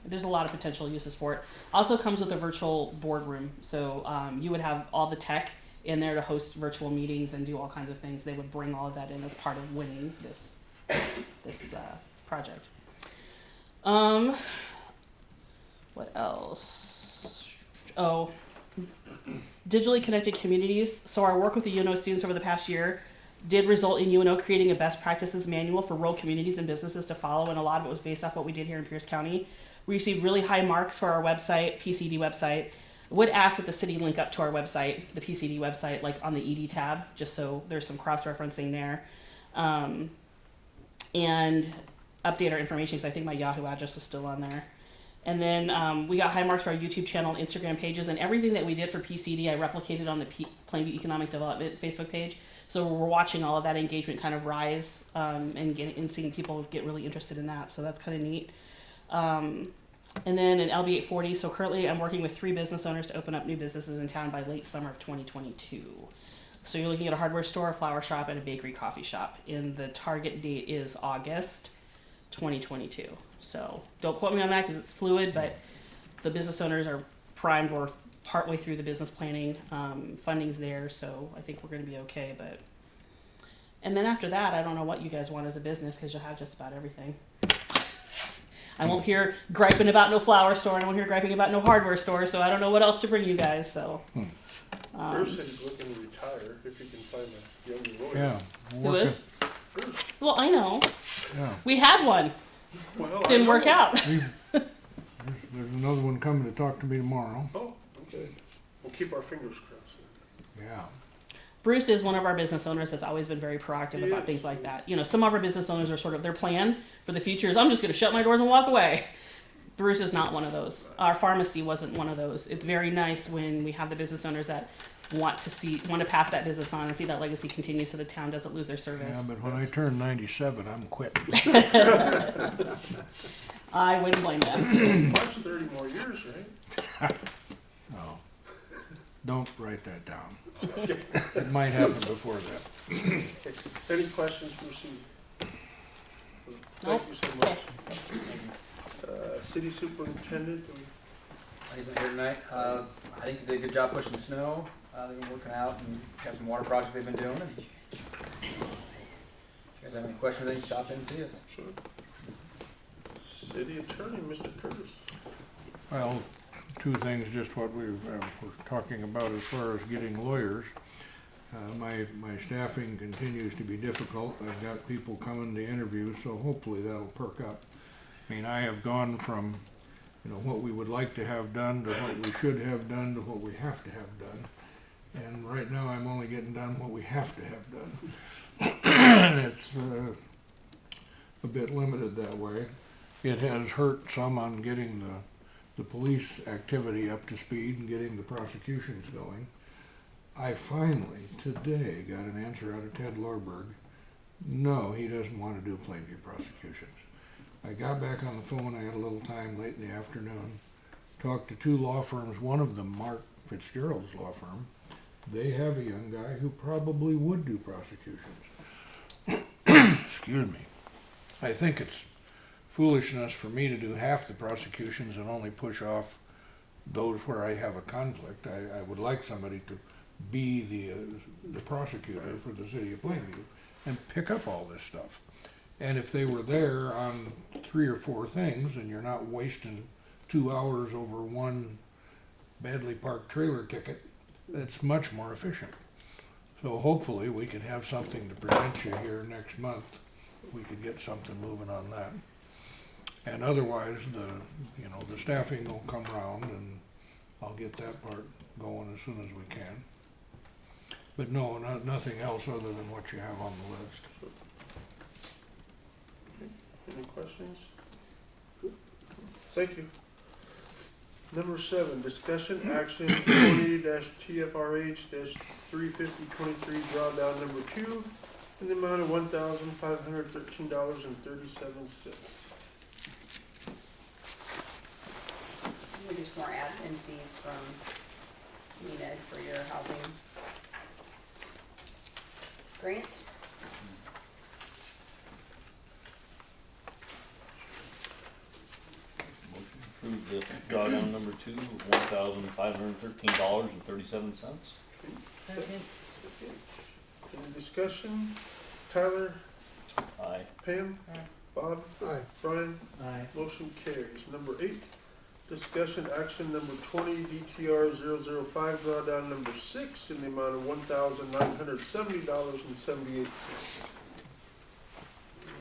D: There's a lot of potential uses for it. Also comes with a virtual boardroom. So you would have all the tech in there to host virtual meetings and do all kinds of things. They would bring all of that in as part of winning this project. What else? Oh, digitally connected communities. So our work with the UNO students over the past year did result in UNO creating a best practices manual for rural communities and businesses to follow, and a lot of it was based off what we did here in Pierce County. We received really high marks for our website, PCD website. Would ask that the city link up to our website, the PCD website, like on the ED tab, just so there's some cross-referencing there. And update our information, because I think my Yahoo address is still on there. And then we got high marks for our YouTube channel and Instagram pages, and everything that we did for PCD I replicated on the Plainview Economic Development Facebook page. So we're watching all of that engagement kind of rise and seeing people get really interested in that. So that's kind of neat. And then an LB 840. So currently I'm working with 3 business owners to open up new businesses in town by late summer of 2022. So you're looking at a hardware store, a flower shop, and a bakery coffee shop. And the target date is August 2022. So don't quote me on that because it's fluid, but the business owners are primed. We're partway through the business planning. Funding's there, so I think we're going to be okay. And then after that, I don't know what you guys want as a business, because you'll have just about everything. I won't hear griping about no flower store, and I won't hear griping about no hardware store, so I don't know what else to bring you guys. So.
A: Bruce said he's looking to retire if he can find a younger lawyer.
F: Yeah.
D: Who is?
A: Bruce.
D: Well, I know.
F: Yeah.
D: We had one.
A: Well,
D: Didn't work out.
F: There's another one coming to talk to me tomorrow.
A: Oh, okay. We'll keep our fingers crossed.
F: Yeah.
D: Bruce is one of our business owners that's always been very proactive about things like that. You know, some of our business owners are sort of, their plan for the future is, I'm just going to shut my doors and walk away. Bruce is not one of those. Our pharmacy wasn't one of those. It's very nice when we have the business owners that want to pass that business on and see that legacy continue so the town doesn't lose their service.
F: Yeah, but when I turn 97, I'm quitting.
D: I wouldn't blame them.
A: Plus 30 more years, right?
F: No. Don't write that down. It might happen before that.
A: Okay. Any questions for Susan?
D: Nope.
A: Thank you so much. City Superintendent,
C: He's not here tonight. I think they did a good job pushing snow. They've been working out and got some water projects they've been doing. And if you guys have any questions, then stop in and see us.
A: sure. City Attorney, Mr. Curtis.
F: Well, 2 things, just what we were talking about as far as getting lawyers. My staffing continues to be difficult. I've got people coming to interview, so hopefully that'll perk up. I mean, I have gone from, what we would like to have done to what we should have done to what we have to have done. And right now I'm only getting done what we have to have done. It's a bit limited that way. It has hurt some on getting the police activity up to speed and getting the prosecutions going. I finally, today, got an answer out of Ted Lorberg. No, he doesn't want to do Plainview prosecutions. I got back on the phone, I had a little time late in the afternoon, talked to 2 law firms, one of them Mark Fitzgerald's law firm. They have a young guy who probably would do prosecutions. Excuse me. I think it's foolishness for me to do half the prosecutions and only push off those where I have a conflict. I would like somebody to be the prosecutor for the city of Plainview and pick up all this stuff. And if they were there on 3 or 4 things and you're not wasting 2 hours over one badly parked trailer ticket, it's much more efficient. So hopefully we can have something to present you here next month. We could get something moving on that. And otherwise, the staffing will come around and I'll get that part going as soon as we can. But no, nothing else other than what you have on the list.
A: Any questions? Thank you. Number 7, discussion action 20-TFRH-35023, drawdown number 2, in the amount of $1,513.37.
J: We do some more admin fees from Enid for your housing grant.
B: Motion to approve the drawdown number 2, $1,513.37.
A: Second. Any discussion? Tyler?
B: Aye.
A: Pam?
H: Aye.
A: Bob?
H: Aye.
A: Brian?
I: Aye.
A: Motion carries. Number 8, discussion action number 20, DTR 005, drawdown number 6, in the amount of $1,970.78.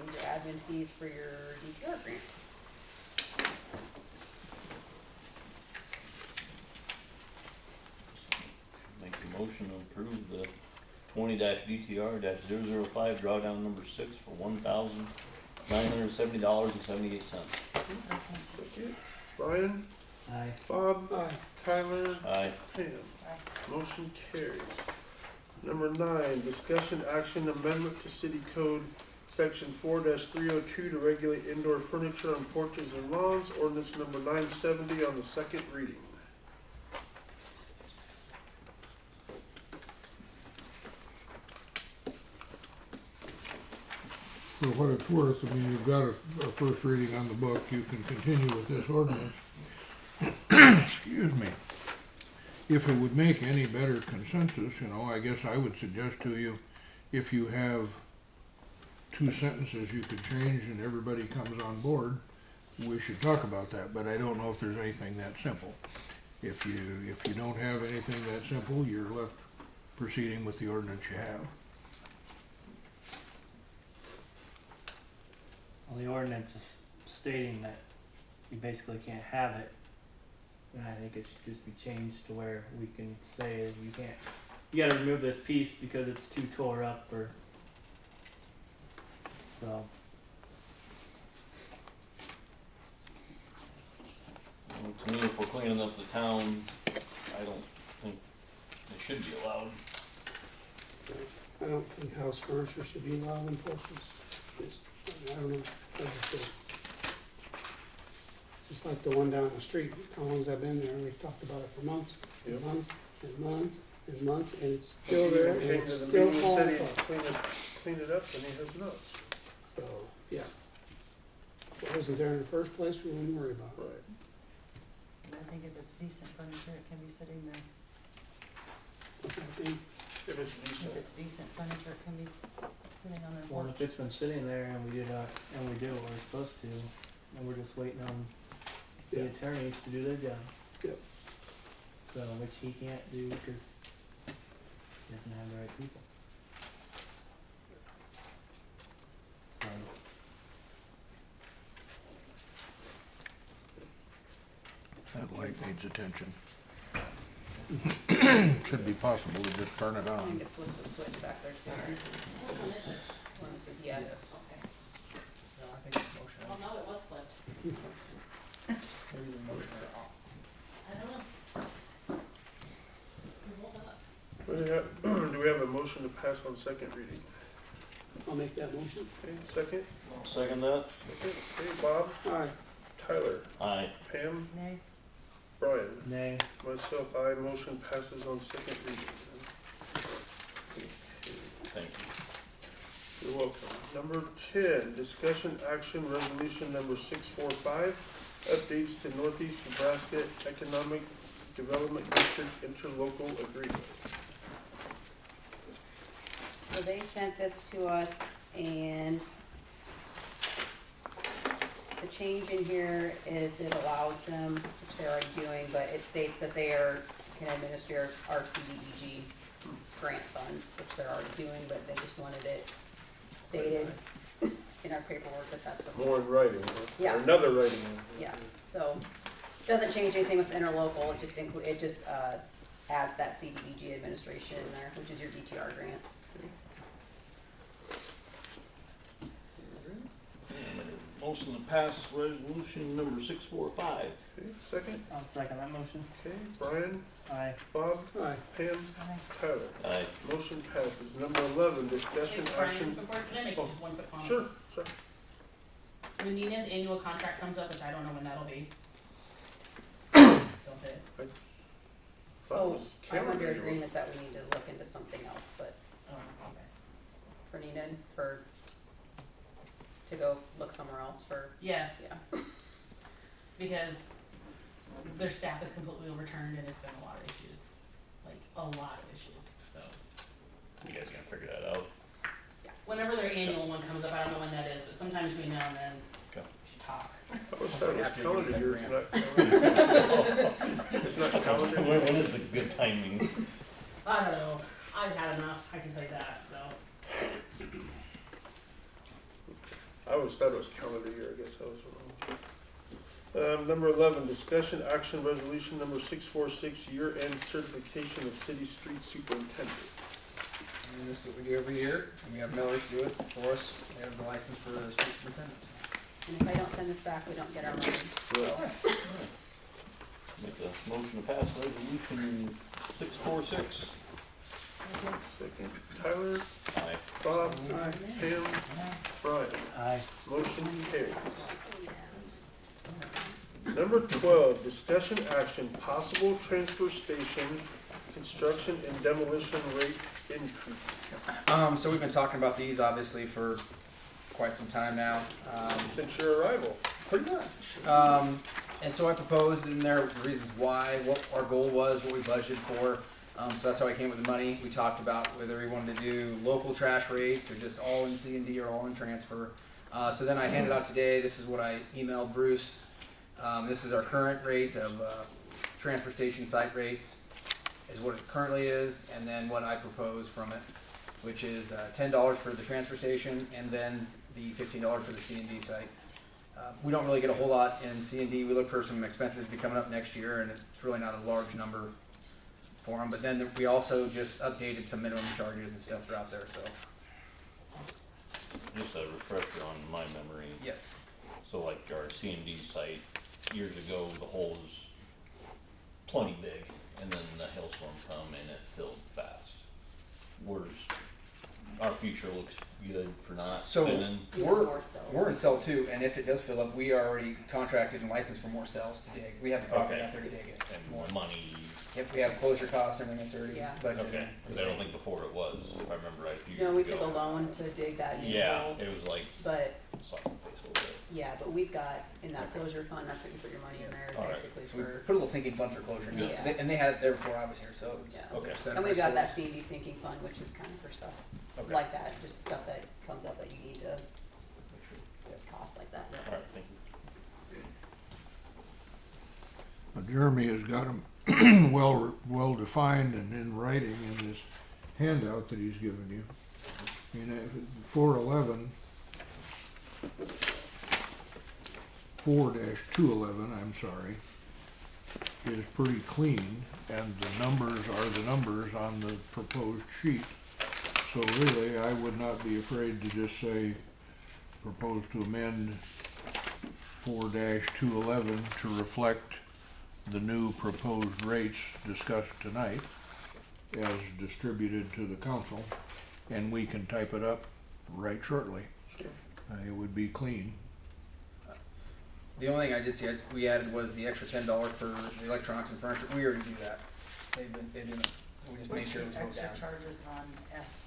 J: And your admin fees for your DTR grant.
B: Make the motion to approve the 20-DTR-005 drawdown number 6 for $1,970.78.
A: Second. Brian?
I: Aye.
A: Bob?
H: Aye.
A: Tyler?
B: Aye.
A: Pam? Motion carries. Number 9, discussion action amendment to City Code Section 4-302 to regulate indoor furniture on porches and lawns, ordinance number 970 on the second reading.
F: For what it's worth, I mean, you've got a first reading on the book, you can continue with this ordinance. Excuse me. If it would make any better consensus, I guess I would suggest to you, if you have 2 sentences you could change and everybody comes on board, we should talk about that, but I don't know if there's anything that simple. If you don't have anything that simple, you're left proceeding with the ordinance you have.
L: Well, the ordinance is stating that you basically can't have it, and I think it should just be changed to where we can say that you can't, you gotta remove this piece because it's too tore up, or, so.
B: Well, to me, if we're cleaning up the town, I don't think they should be allowed.
H: I don't think house furniture should be allowed in porches. I don't know, just like the one down the street, how long's that been there? We've talked about it for months, and
A: Yep.
H: months, and months, and months, and it's still there, and
A: Came
H: it's
A: to the
H: still
A: meeting,
H: falling
A: said he'd
H: apart.
A: clean it up, and he has not.
H: So, yeah. If it wasn't there in the first place, we wouldn't worry about it.
A: Right.
M: I think if it's decent furniture, it can be sitting there.
H: Okay.
A: If it's
M: If
A: decent.
M: it's decent furniture, it can be sitting on their
L: Well,
M: porch.
L: if it's been sitting there and we do what we're supposed to, and we're just waiting on the
H: Yeah.
L: attorneys to do their job.
H: Yep.
L: So, which he can't do because he doesn't have the right people. So,
F: That light needs attention. Should be possible to just turn it
J: I
F: on.
J: need to flip the switch back there, Susan. One that says yes.
C: Yes.
J: Okay.
C: No, I think the motion,
D: Well, no, it was flipped.
C: maybe the motion are off.
D: I don't know. Hold up.
A: Do we have a motion to pass on second reading?
H: I'll make that motion.
A: Okay, second?
B: I'll second that.
A: Okay, Bob?
H: Aye.
A: Tyler?
B: Aye.
A: Pam?
M: Nay,
A: Brian?
L: nay.
A: Myself, aye. Motion passes on second reading.
B: Thank you.
A: You're welcome. Number 10, discussion action resolution number 645, updates to Northeast Nebraska Economic Development District interlocal agreement.
J: So they sent this to us, and the change in here is it allows them, which they're already doing, but it states that they can administer our CDBG grant funds, which they're already doing, but they just wanted it stated in our paperwork that that's what.
A: More in writing, huh?
J: Yeah.
A: Or another writing.
J: Yeah, so, doesn't change anything with interlocal, it just adds that CDBG administration administration in there, which is your DTR grant.
B: Motion to pass resolution number 645.
A: Okay, second.
L: I'll second that motion.
A: Okay, Brian,
L: Aye.
A: Bob,
H: Aye.
A: Pam, Tyler.
B: Aye.
A: Motion passes. Number 11, discussion
D: Hey, Brian,
A: action.
D: before, can I make
A: Oh,
D: just one quick comment?
A: Sure, sure.
D: When Nina's annual contract comes up, which I don't know when that'll be. Don't say it.
A: Thought it was
J: I'm under
A: calendar year.
J: agreement that we need to look into something else, but
D: Oh, okay.
J: for Nina, to go look somewhere else for,
D: Yes,
J: yeah.
D: because their staff is completely overturned and it's been a lot of issues, like a lot of issues, so.
B: You guys gonna figure that out?
D: Whenever their annual one comes up, I don't know when that is, but sometime between now and then,
B: Okay.
D: we should talk.
A: I always thought it was
C: After you get
A: calendar year,
C: that
A: it's not calendar.
B: When is the good timing?
D: I don't know, I've had enough, I can tell you that, so.
A: I always thought it was calendar year, I guess I was wrong. Number 11, discussion action resolution number 646, year-end certification of city street superintendent.
C: And this is what we do every year, and we have millers do it for us. They have the license for the street superintendent.
J: And if I don't send this back, we don't get our money.
B: Make a motion to pass resolution 646.
A: Second, Tyler,
B: Aye.
A: Bob, Pam, Brian.
L: Aye.
A: Motion carries. Number 12, discussion action, possible transfer station construction and demolition rate increases.
C: So we've been talking about these obviously for quite some time now.
A: Since your arrival.
C: Pretty much. And so I proposed in there reasons why, what our goal was, what we budgeted for. So that's how I came with the money. We talked about whether we wanted to do local trash rates or just all in C&D or all in transfer. So then I handed out today, this is what I emailed Bruce. This is our current rates of transfer station site rates, is what it currently is, and then what I propose from it, which is $10 for the transfer station and then the $15 for the C&D site. We don't really get a whole lot in C&D. We look for some expenses to be coming up next year, and it's really not a large number for them. But then we also just updated some minimum charges and stuff throughout there. So
B: Just a refresher on my memory.
C: yes,
B: So like our C&D site, years ago, the hole was plenty big, and then the hailstorm come and it filled fast. Our future looks good for not
C: So-
B: spinning.
C: we're in cell 2, and if it does fill up, we are already contracted and licensed for more cells to dig. We have the property
B: Okay.
C: out there to dig it.
B: And more money.
C: Yep, we have closure costs, everything that's already
J: Yeah.
C: budgeted.
B: Okay, because I don't think before it was, if I remember right, a few years
J: No,
B: ago.
J: we took a loan to dig that new
B: Yeah,
J: hole,
B: it was like,
J: but,
B: slap in the face a little bit.
J: yeah, but we've got, in that closure fund, that's what you put your money in there,
B: All right.
J: basically
C: So we
J: for,
C: put a little sinking fund for closure.
J: Yeah.
C: And they had it there before I was here, so it was
J: Yeah.
B: Okay.
C: set up
J: and
C: by
J: we've got that
C: schools.
J: C&D sinking fund, which is kind of for stuff
B: Okay.
J: like that, just stuff that comes up that you need to,
B: Make sure.
J: costs like that.
B: All right, thank you.
F: Jeremy has got them well defined and in writing in this handout that he's given you. In 411, 4-211, I'm sorry, is pretty clean, and the numbers are the numbers on the proposed sheet. So really, I would not be afraid to just say, propose to amend 4-211 to reflect the new proposed rates discussed tonight as distributed to the council, and we can type it up right shortly. It would be clean.
C: The only thing I did see we added was the extra $10 for the electronics and furniture. We already do that. They didn't. We just made
M: What's
C: sure
M: the
C: it was wrote
M: extra
C: down.
M: charges on F?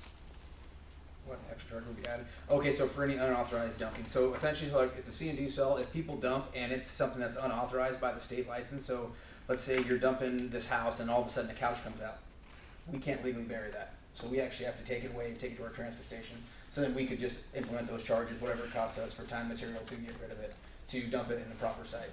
C: What extra charge will be added? Okay, so for any unauthorized dumping. So essentially, like it's a C&D cell. If people dump and it's something that's unauthorized by the state license, so let's say you're dumping this house and all of a sudden a couch comes out, we can't legally bury that. So we actually have to take it away and take it to our transfer station. So then we could just implement those charges, whatever it costs us for time material to get rid of it, to dump it in the proper site.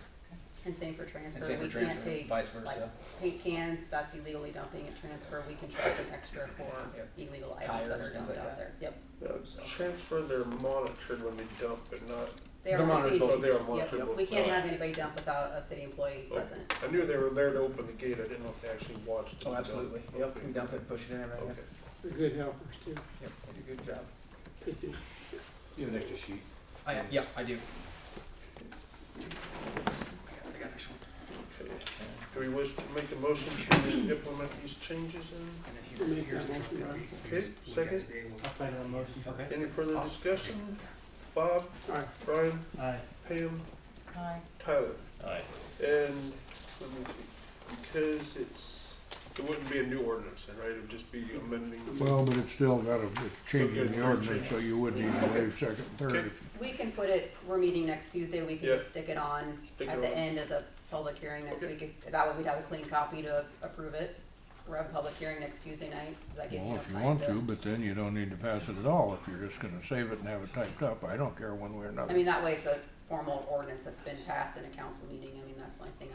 J: And same for transfer,
C: And same for
J: we can't
C: transfer,
J: take,
C: vice
J: like,
C: versa.
J: paint cans, that's illegally dumping at transfer, we can charge them extra for
C: Yep.
J: illegal items that are
C: Tires, things
J: dumped
C: like
J: out
C: that.
J: there, yep.
A: Transfer, they're monitored when they dump, but not
J: They are
C: They're
J: on the
C: monitored
J: stage.
A: Oh, they are
J: Yep,
A: monitored.
J: we can't have anybody dump without a city employee
A: Oh,
J: present.
A: I knew they were there to open the gate, I didn't know if they actually watched it.
C: Oh, absolutely. Yep,
A: Okay.
C: we dump it and push it in everything.
A: Okay.
H: They're good helpers too.
C: Yep, they do a good job.
H: They do.
G: You have an extra sheet.
C: Yeah, I do. I got an extra one.
A: Okay. Do we wish to make a motion to implement these changes in?
C: And then here-
H: Make
C: here's
H: that
C: the
H: motion,
C: truck.
H: Robbie.
C: We
A: Okay,
C: got
A: second.
C: today, we'll-
L: I'll second the motion.
C: Okay.
A: Any further discussion? Bob,
H: Aye.
A: Brian,
L: Aye.
A: Pam,
M: Aye.
A: Tyler?
B: Aye.
A: And, let me see, because it wouldn't be a new ordinance then, right? It would just be amending.
F: Well, but it's still got a change in the
A: Okay.
F: ordinance, so you wouldn't need to waive second,
A: Okay.
F: third.
J: We can put it, we're meeting next Tuesday, we can
A: Yeah.
J: just stick it on
A: Stick
J: at
A: it
J: the
A: on.
J: end of the public hearing next
A: Okay.
J: week. That way we'd have a clean copy to approve it. We're having a public hearing next Tuesday night. Does that give you
F: Well,
J: enough
F: if you
J: time
F: want to, but then you don't need to pass it at all, if you're just gonna save it and have it typed up, I don't care one way or
J: I
F: another.
J: mean, that way it's a formal ordinance that's been passed in a council meeting. I mean, that's the only thing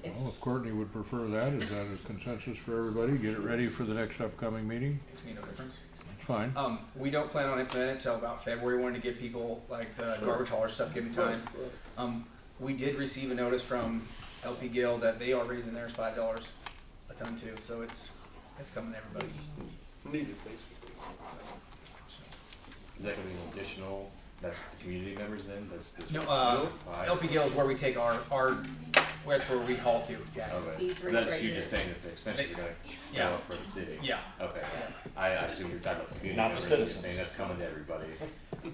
J: if-
F: Well, if Courtney would prefer that, is that a consensus for everybody? Get it ready for the next upcoming meeting?
C: Makes me no difference.
F: It's fine.
C: We don't plan on implementing it until about February, wanting to give people, like, the
A: Sure.
C: garbage hauler stuff, give them time. We did receive a notice from LP Gill that they are raising theirs $5 a ton too, so it's coming to everybody.
A: Needed, basically.
G: Is that gonna be an additional, that's the community members then, that's?
C: No,
G: Aye.
C: LP Gill is where we take our, that's where we haul to, yes.
G: Okay,
J: These
G: but
J: rates
G: that's
J: right
G: you
J: here.
G: just saying that the expenses are gonna
C: Yeah.
G: go up for the city?
C: Yeah.
G: Okay,
C: Yeah.
G: I assume you're talking about the community
B: Not the
G: members, you're
B: citizens.
G: saying that's coming to everybody.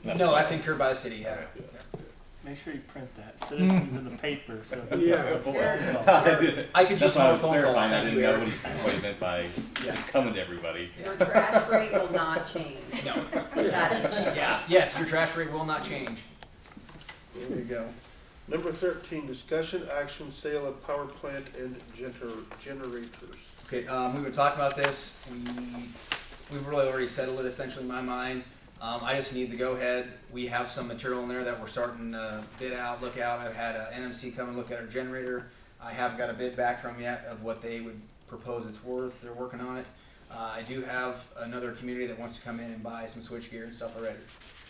C: No, that's incurred by the city, yeah.
G: Okay.
C: Yeah.
L: Make sure you print that. Citizens in the paper, so.
H: Yeah.
C: I could use
G: That's why I
C: more
G: was
C: phone calls,
G: clarifying, I
C: thank
G: didn't
C: you,
G: know
C: Eric.
G: what he meant by, it's coming to everybody.
J: Your trash rate will not change.
C: No,
J: Put that in there.
C: yeah, yes, your trash rate will not change. There you go.
A: Number 13, discussion, action, sale of power plant and generators.
C: Okay, we've been talking about this, we've really already settled it essentially in my mind. I just need the go-ahead. We have some material in there that we're starting to bid out, look out. I've had NMC come and look at our generator. I haven't got a bid back from yet of what they would propose it's worth. They're working on it. I do have another community that wants to come in and buy some switchgear and stuff already.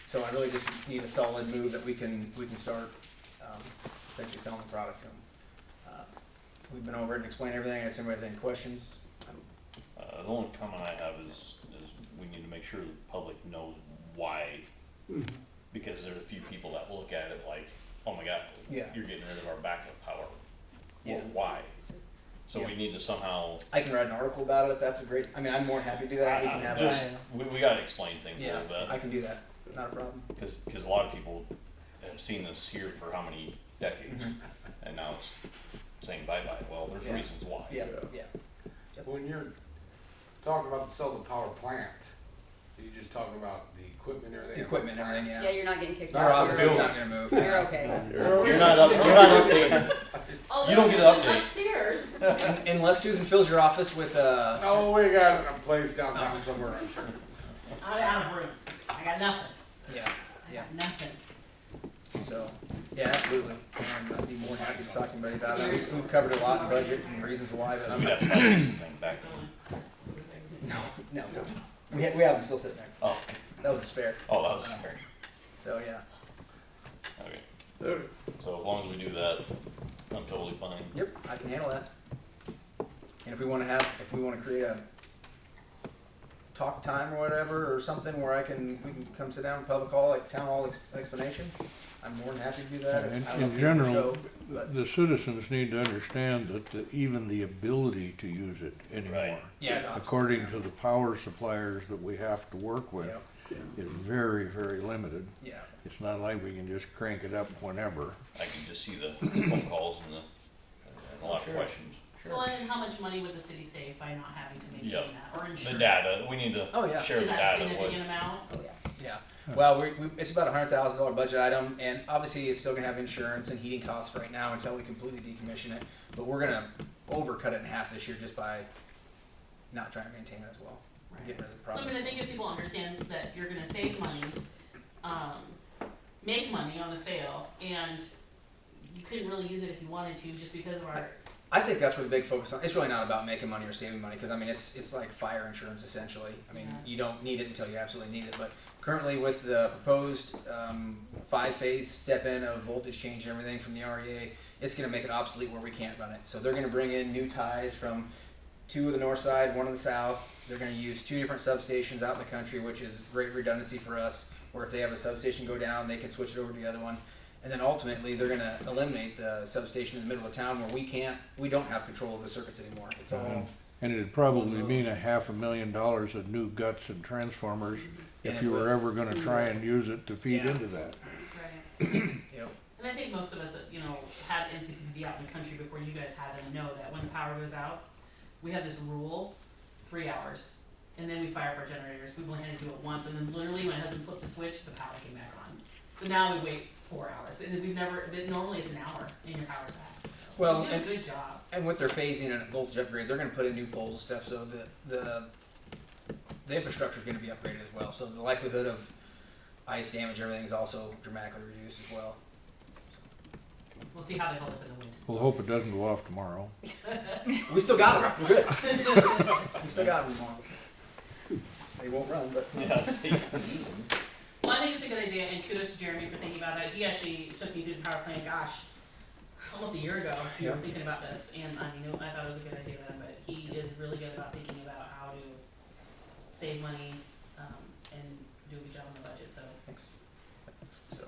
C: So I really just need a solid move that we can start essentially selling the product to them. We've been over it and explained everything. If anybody has any questions,
B: The only comment I have is we need to make sure the public knows why, because there's a few people that will look at it like, oh my God,
C: Yeah.
B: you're getting rid of our backup power.
C: Yeah.
B: Well, why? So
C: Yeah.
B: we need to somehow,
C: I can write an article about it if that's a great, I mean, I'm more than happy to do that. We can have
B: just,
C: that.
B: we gotta explain things a
C: Yeah,
B: little
C: I
B: bit,
C: can do that. Not a problem.
B: cause a lot of people have seen this here for how many decades, and now it's saying bye-bye. Well, there's
C: Yeah.
B: reasons why.
C: Yeah, yeah.
E: When you're talking about the sell the power plant, are you just talking about the equipment and everything?
C: Equipment, everything, yeah.
J: Yeah, you're not getting kicked
C: Our
J: out.
C: office is not gonna move.
J: You're okay.
B: You're not updating. You don't get an update.
D: Upstairs.
C: Unless Susan fills your office with,
E: Oh, we got a place downtown somewhere, I'm sure.
N: I have room. I got nothing.
C: yeah,
N: I got nothing.
C: so, yeah, absolutely. I'd be more than happy to talk to anybody about it. We've covered a lot in budget and reasons why, but
B: We'd have to probably get some things back then.
C: no. We have them still sitting there.
B: Oh,
C: That was a spare.
B: oh, that was scary.
C: So, yeah.
B: Okay,
A: Okay.
B: so as long as we do that, I'm totally fine.
C: Yep, I can handle that. And if we wanna create a talk time or whatever, or something where we can come sit down in public hall, like town hall explanation, I'm more than happy to do that.
F: In,
C: I don't know if
F: in
C: people
F: general,
C: show, but-
F: the citizens need to understand that even the ability to use it anymore,
B: Right.
C: Yeah, it's obsolete.
F: according to the power suppliers that we have to work with,
C: Yeah,
F: is very, very limited.
C: yeah.
F: It's not like we can just crank it up whenever.
B: I can just see the phone calls and a lot of
C: Sure.
B: questions.
D: Well, and how much money would the city save by not having to maintain
B: Yep.
D: that or insure?
B: The data, we need to
C: Oh, yeah.
B: share
D: Is
B: the
D: that a
B: data with.
D: significant amount?
J: Oh, yeah.
C: Yeah, well, it's about $100,000 budget item, and obviously it's still gonna have insurance and heating costs right now until we completely decommission it. But we're gonna overcut it in half this year just by not trying to maintain it as well.
D: Right.
C: Get rid of the
D: So I
C: problem.
D: mean, I think if people understand that you're gonna save money, make money on the sale, and you couldn't really use it if you wanted to, just because of our
C: I think that's where the big focus on. It's really not about making money or saving money because I mean it's like fire insurance essentially. I mean you don't need it until you absolutely need it. But currently with the proposed 5-phase step in of voltage change and everything from the REA, it's going to make it obsolete where we can't run it. So they're going to bring in new ties from 2 of the north side, 1 of the south. They're going to use 2 different substations out in the country, which is great redundancy for us. Where if they have a substation go down, they can switch it over to the other one. And then ultimately, they're going to eliminate the substation in the middle of town where we don't have control of the circuits anymore. It's all.
F: And it'd probably mean $500,000 of new guts and transformers if you were ever gonna try and use it to feed into that.
D: Right.
C: Yep.
D: And I think most of us that, had NCPD out in the country before you guys had them know that when the power goes out, we have this rule, 3 hours, and then we fire up our generators. We've only had to do it once, and then literally my husband flipped the switch, the power came back on. So now we wait 4 hours, and normally it's an hour, and your power's back. So
C: Well,
D: you do a good job.
C: And with their phasing and voltage upgrade, they're going to put in new poles and stuff, so the infrastructure is going to be upgraded as well. So the likelihood of ice damage, everything is also dramatically reduced as well.
D: We'll see how they hold up in the wind.
F: We'll hope it doesn't go off tomorrow.
C: We still got them. We're good. We still got them tomorrow. They won't run, but
B: Yeah, see.
D: Well, I think it's a good idea, and kudos to Jeremy for thinking about that. He actually took me through the power plant, almost a year ago. We were thinking about this, and I thought it was a good idea then, but he is really good about thinking about how to save money, and do a good job on the budget, so.
C: thanks. So,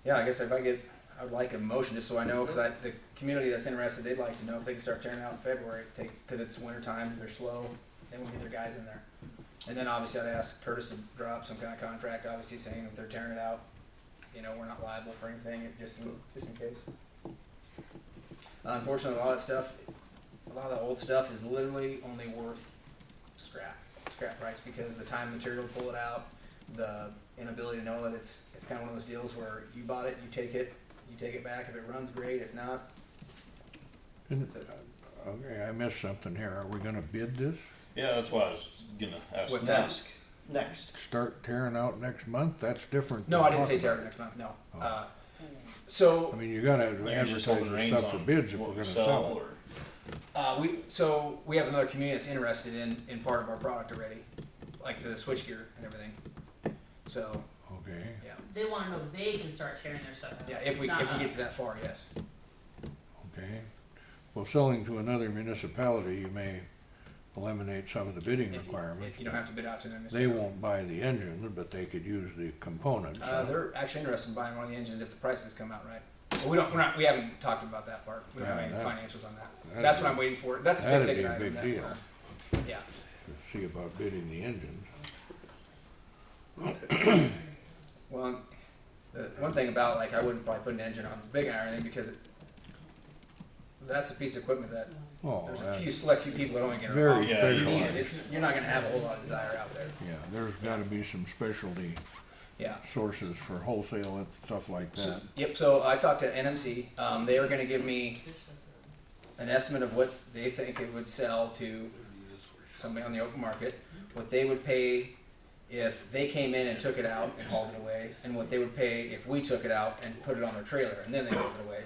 C: yeah, I guess I would like a motion just so I know, because the community that's interested, they'd like to know if they can start tearing out in February, because it's winter time, they're slow, they want to get their guys in there. And then obviously I'd ask Curtis to draw up some kind of contract, obviously saying if they're tearing it out, we're not liable for anything, just in case. Unfortunately, a lot of the old stuff is literally only worth scrap price because the time and material to pull it out, the inability to know that it's kind of one of those deals where you bought it, you take it back. If it runs, great. If not, that's it.
F: Okay, I missed something here. Are we gonna bid this?
B: Yeah, that's why I was gonna ask.
C: What's that?
B: Next.
F: Start tearing out next month? That's different.
C: No,
F: than
C: I didn't say
F: talking
C: tear it
F: about-
C: next month. No.
F: Oh.
C: So
F: I mean, you gotta
B: You're just
F: advertise
B: holding
F: the
B: reins
F: stuff for
B: on
F: bids if
B: what
F: we're
B: we
F: gonna
B: sell,
F: sell it.
C: we have another community that's interested in part of our product already, like the switchgear and everything. So
F: Okay.
C: yeah,
D: They wanna know they can start tearing their stuff out.
C: yeah. If we
D: not
C: get
D: us.
C: to that far, yes.
F: Okay. Well, selling to another municipality, you may eliminate some of the bidding requirements.
C: You don't have to bid out to them.
F: They won't buy the engine, but they could use the components.
C: They're actually interested in buying one of the engines if the prices come out right. But we haven't talked about that part. We don't have any financials on that. That's what I'm waiting for. That's the big
F: That'd be
C: ticket
F: a
C: item.
F: big deal
C: Yeah.
F: to see about bidding the engines.
C: Well, the one thing about I wouldn't probably put an engine on the big iron thing because that's a piece of equipment that
F: Oh,
C: there's a select few people that only get
F: very
C: it.
B: Yeah,
C: You need
F: specialized.
C: it. You're not going to have a whole lot of desire out there.
F: Yeah, there's gotta be some specialty
C: Yeah.
F: sources for wholesale and stuff like
C: So,
F: that.
C: yep. So I talked to NMC. They were going to give me an estimate of what they think it would sell to somebody on the open market, what they would pay if they came in and took it out and hauled it away, and what they would pay if we took it out and put it on their trailer and then they hauled it away.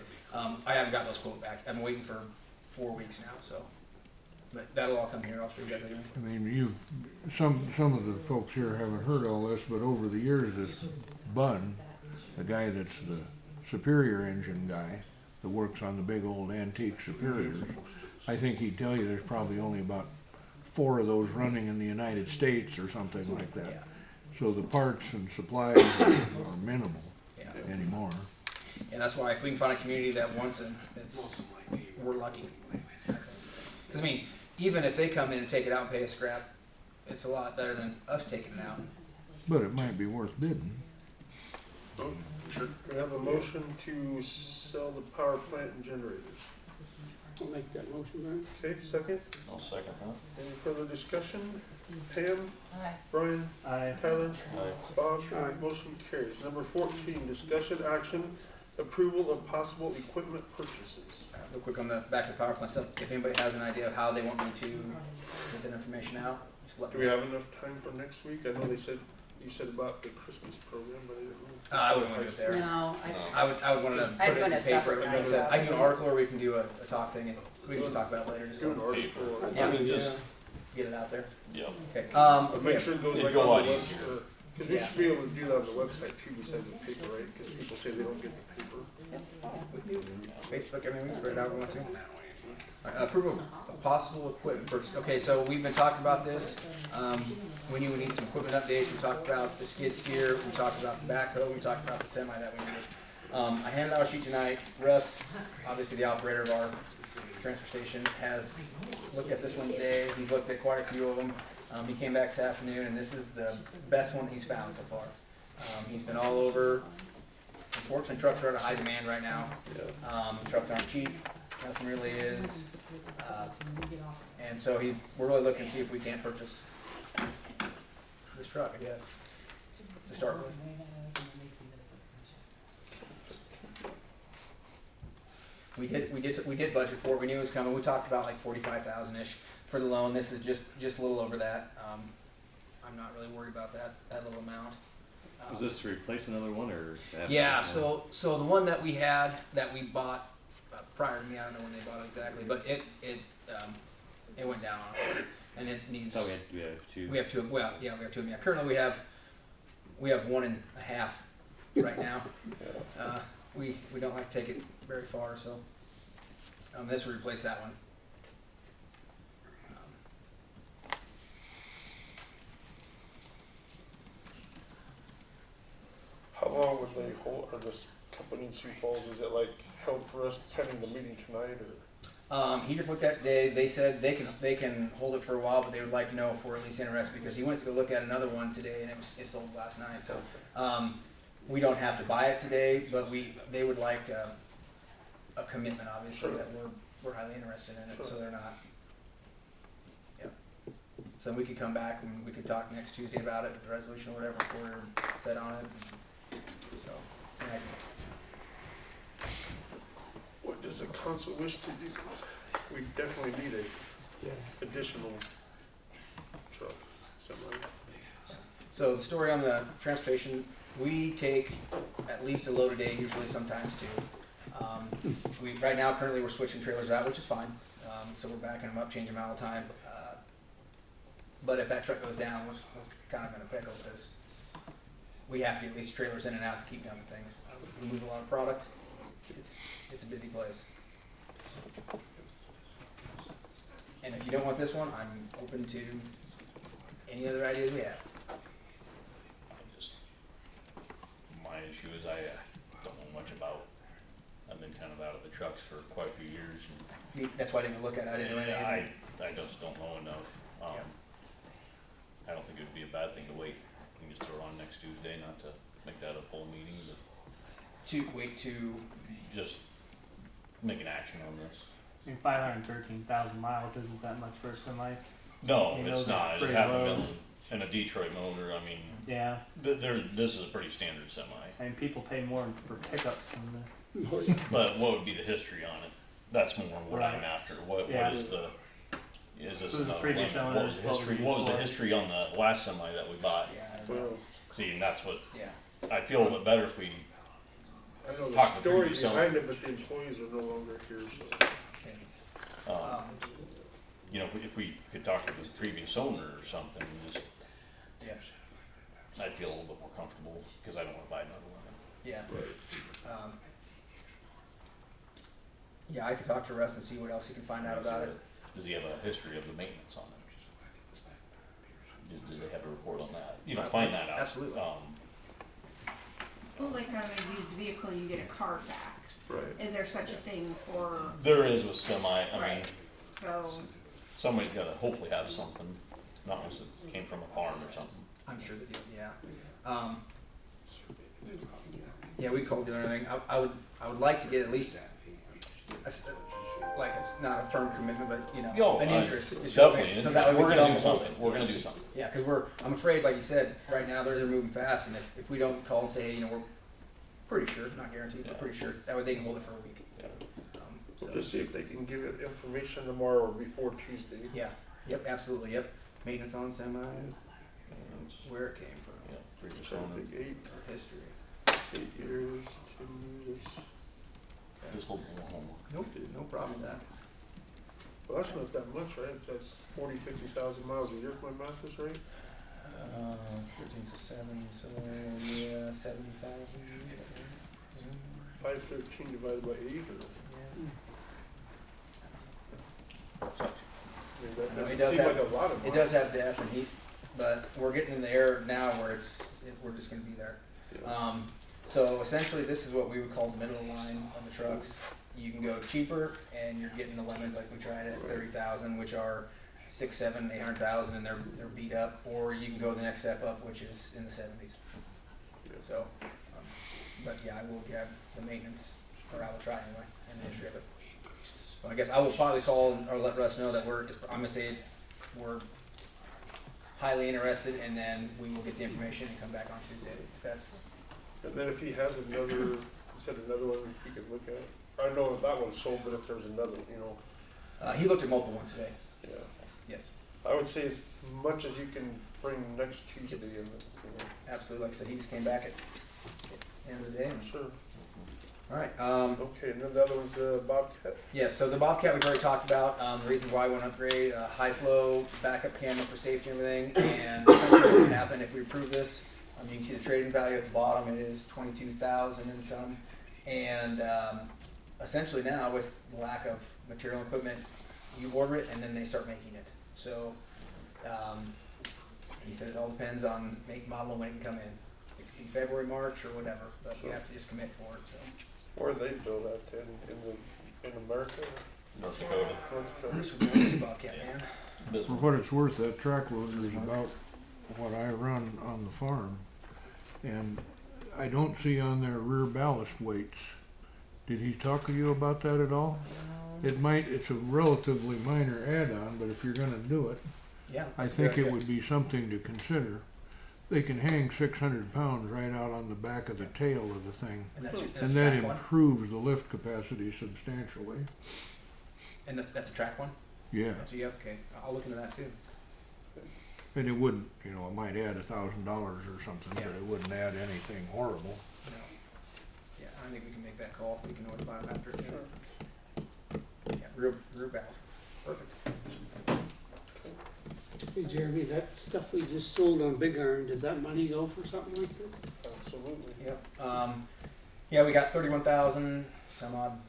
C: I haven't got those quotes back. I'm waiting for 4 weeks now, so. But that'll all come here. I'll show you guys later.
F: I mean, some of the folks here haven't heard all this, but over the years, this Bun, the guy that's the Superior engine guy, that works on the big old antique Superiors, I think he'd tell you there's probably only about 4 of those running in the United States or something like
C: Yeah.
F: that. So the parts and supplies are minimal
C: Yeah.
F: anymore.
C: And that's why if we can find a community that wants it, we're lucky. Because I mean, even if they come in and take it out and pay a scrap, it's a lot better than us taking it out.
F: But it might be worth bidding.
A: We have a motion to sell the power plant and generators.
H: I'll make that motion, Brian.
A: Okay, second.
B: I'll second that.
A: Any further discussion? Pam,
M: Aye.
A: Brian,
L: I
A: Tyler,
B: Aye.
A: Bob,
H: Aye.
A: motion carries. Number 14, discussion action, approval of possible equipment purchases.
C: Real quick on the back to the power plant stuff, if anybody has an idea of how they want me to get that information out, just let
A: Do
C: me
A: we
C: know.
A: have enough time for next week? I know they said you said about the Christmas program, but I didn't know.
C: I wouldn't want to do it there.
J: No,
C: I would want to
J: I'd
C: put it in
J: want
C: the
J: a
C: paper.
J: separate
C: Like I said,
J: one.
C: I can do an article, or we can do a talk thing, and we can just talk about it later. Just
A: Do an
C: so
A: article.
C: Yeah.
A: I mean,
C: just get it out there.
B: Yep.
C: Okay.
A: But
C: Okay.
A: make sure it goes
B: It'd
A: like
B: go
A: on the
B: out
A: website, because we should be able to do that on the website too, besides the paper, right? Because people say they don't get the paper.
C: We do Facebook, I mean, we can spread it out if we want to. All right, approval of possible equipment purchase. Okay, so we've been talking about this. We need some equipment updates. We talked about the skid steer. We talked about the backhoe. We talked about the semi that we needed. I handed out a sheet tonight. Russ, obviously the operator of our transfer station, has looked at this one today. He's looked at quite a few of them. He came back this afternoon, and this is the best one he's found so far. He's been all over. Unfortunately, trucks are at a high demand right now. Trucks aren't cheap. Nothing really is. And so we're really looking to see if we can't purchase this truck, I guess, to start with. We did budget for it. We knew it was coming. We talked about like 45,000-ish for the loan. This is just a little over that. I'm not really worried about that little amount.
G: Was this to replace another one or? to add
C: Yeah,
G: additional?
C: so the one that we had, that we bought prior to me, I don't know when they bought it exactly, but it went down on us, and it needs.
G: Oh, we have two.
C: We have two. Well, yeah, we have two of them. Yeah, currently we have 1.5 right now. We don't like to take it very far, so this will replace that one.
A: How long would they hold, or this company in Sioux Falls, is it like held for us pending the meeting tonight, or?
C: He just looked at it today. They said they can hold it for a while, but they would like to know if we're at least interested, because he went to go look at another one today and it sold last night. So we don't have to buy it today, but they would like a commitment, obviously,
A: Sure.
C: that we're highly interested in it.
A: Sure.
C: So they're not. Yeah. So we could come back and we could talk next Tuesday about it, the resolution or whatever, if we're set on it. So. Yeah.
A: What does the council wish to do? We definitely need a additional truck, semi.
C: So the story on the transportation, we take at least a load a day, usually sometimes two. Right now, currently, we're switching trailers out, which is fine. So we're backing them up, changing them out all the time. But if that truck goes down, we're kind of in a pickle, because we have to get at least trailers in and out to keep dumping things. We move a lot of product. It's a busy place. And if you don't want this one, I'm open to any other ideas we have.
B: My issue is I don't know much about, I've been kind of out of the trucks for quite a few years.
C: That's why I didn't look at it. I didn't know anything.
B: I just don't know enough. I don't think it'd be a bad thing to wait. We can just throw it on next Tuesday, not to make that a full meeting, but just make an action on this.
L: I mean, 513,000 miles isn't that much for a semi.
B: No,
L: You know,
B: it's not. It
L: pretty
B: hasn't
L: low.
B: been in a Detroit motor. I mean,
L: Yeah,
B: this is a pretty standard semi.
L: I mean, people pay more for pickups than this.
B: But what would be the history on it? That's more what I'm
L: Right.
B: after. What
L: Yeah.
B: is the, is this
L: So the
B: another
L: previous
B: one?
L: owner
B: What was the
L: was
B: history,
L: probably
B: what was the
L: used for it.
B: history on the last semi that we bought?
C: Yeah, I don't know.
A: Well,
B: See, and that's what,
C: Yeah.
B: I feel a little bit better if we,
A: I know the
B: Talk to
A: story
B: previous owner.
A: behind it, but the employees are no longer here, so.
C: Okay.
B: you know, if we could talk to this previous owner or something, just,
C: Yeah.
B: I'd feel a little bit more comfortable, because I don't wanna buy another one.
C: Yeah. Yeah, I could talk to Russ and see what else he can find out about it.
B: Does he have a history of the maintenance on it? Do they have a report on that? You know, find that out.
C: Absolutely.
J: Well, like on a used vehicle, you get a Carfax.
A: Right.
J: Is there such a thing for,
B: There is with semi, I mean,
J: right, so,
B: somebody's gotta hopefully have something, not unless it came from a farm or something.
C: I'm sure they do, yeah. Yeah, we called the other thing. I would like to get at least, not a firm commitment, but, you know, an interest.
B: Definitely,
C: So that way we
B: we're
C: can
B: gonna
C: tell
B: do
C: them,
B: something, we're gonna do something.
C: yeah, because I'm afraid, like you said, right now they're moving fast, and if we don't call and say, hey, you know, we're pretty sure, not guaranteed, but
B: Yeah.
C: pretty sure, that way they can hold it for a week.
B: Yeah.
C: So,
A: Just see if they can give it information tomorrow or before Tuesday.
C: yeah, yep, absolutely, yep. Maintenance on semi, and where it came from.
B: Yeah. Previous
A: trying to
B: owner.
A: think,
C: History.
A: 8 years, 10 years.
B: Just a little more homework.
C: Nope, no problem with that.
A: Well, that's not that much, right? That's 40,000-50,000 miles a year, if my math is right.
C: It's 13, so 7, so yeah, 70,000.
A: 513 divided by 8, or, I mean, that
C: No, it
A: doesn't
C: does
A: seem
C: have-
A: like a lot of
C: It
A: miles.
C: does have depth and heat, but we're getting in the air now where we're just gonna be there.
A: Yeah.
C: So essentially, this is what we would call the middle line of the trucks. You can go cheaper, and you're getting the lemons like we tried at
A: Right.
C: 30,000, which are 6, 7, 800,000, and they're beat up. Or you can go the next step up, which is in the 70s.
A: Yeah.
C: So, but yeah, I will get the maintenance, or I will try anyway, and the history of it. So I guess I will probably call or let Russ know that I'm gonna say we're highly interested, and then we will get the information and come back on Tuesday. If that's
A: And then if he has another, said another one he could look at. I know that one's sold, but if there's another, you know,
C: he looked at multiple ones today.
A: yeah.
C: Yes,
A: I would say as much as you can bring next Tuesday, and you know,
C: absolutely. Like I said, he just came back at the end of the day.
A: sure.
C: All right.
A: Okay, and then the other one's Bobcat.
C: Yeah, so the Bobcat we've already talked about. The reason why we want to upgrade high flow backup camera for safety and everything. And essentially what would happen if we approve this, you can see the trading value at the bottom. It is 22,000 and some. And essentially now with lack of material and equipment, you order it and then they start making it. So he said it all depends on make, model, and when it can come in. It could be February, March, or whatever, but we have to just commit for it. So.
A: Where they build that in America,
B: North Dakota.
A: North Dakota.
C: This would be nice Bobcat, man.
F: For what it's worth, that track loader is about what I run on the farm. And I don't see on there rear ballast weights. Did he talk to you about that at all? It's a relatively minor add-on, but if you're gonna do it,
C: Yeah.
F: I
C: that's a
F: think
C: good
F: it
C: idea.
F: would be something to consider. They can hang 600 pounds right out on the back of the tail of the thing.
C: And that's
F: And
C: a
F: that
C: track one.
F: improves the lift capacity substantially.
C: And that's a track one.
F: Yeah.
C: That's yeah. Okay, I'll look into that too.
F: And it wouldn't, it might add $1,000 or something,
C: Yeah.
F: but it wouldn't add anything horrible.
C: No. Yeah, I think we can make that call. We can notify them after.
A: Sure.
C: Yeah, rear valve. Perfect.
H: Hey Jeremy, that stuff we just sold on Big Iron, does that money go for something like this?
A: Absolutely.
C: Yep. Yeah, we got 31,000 some odd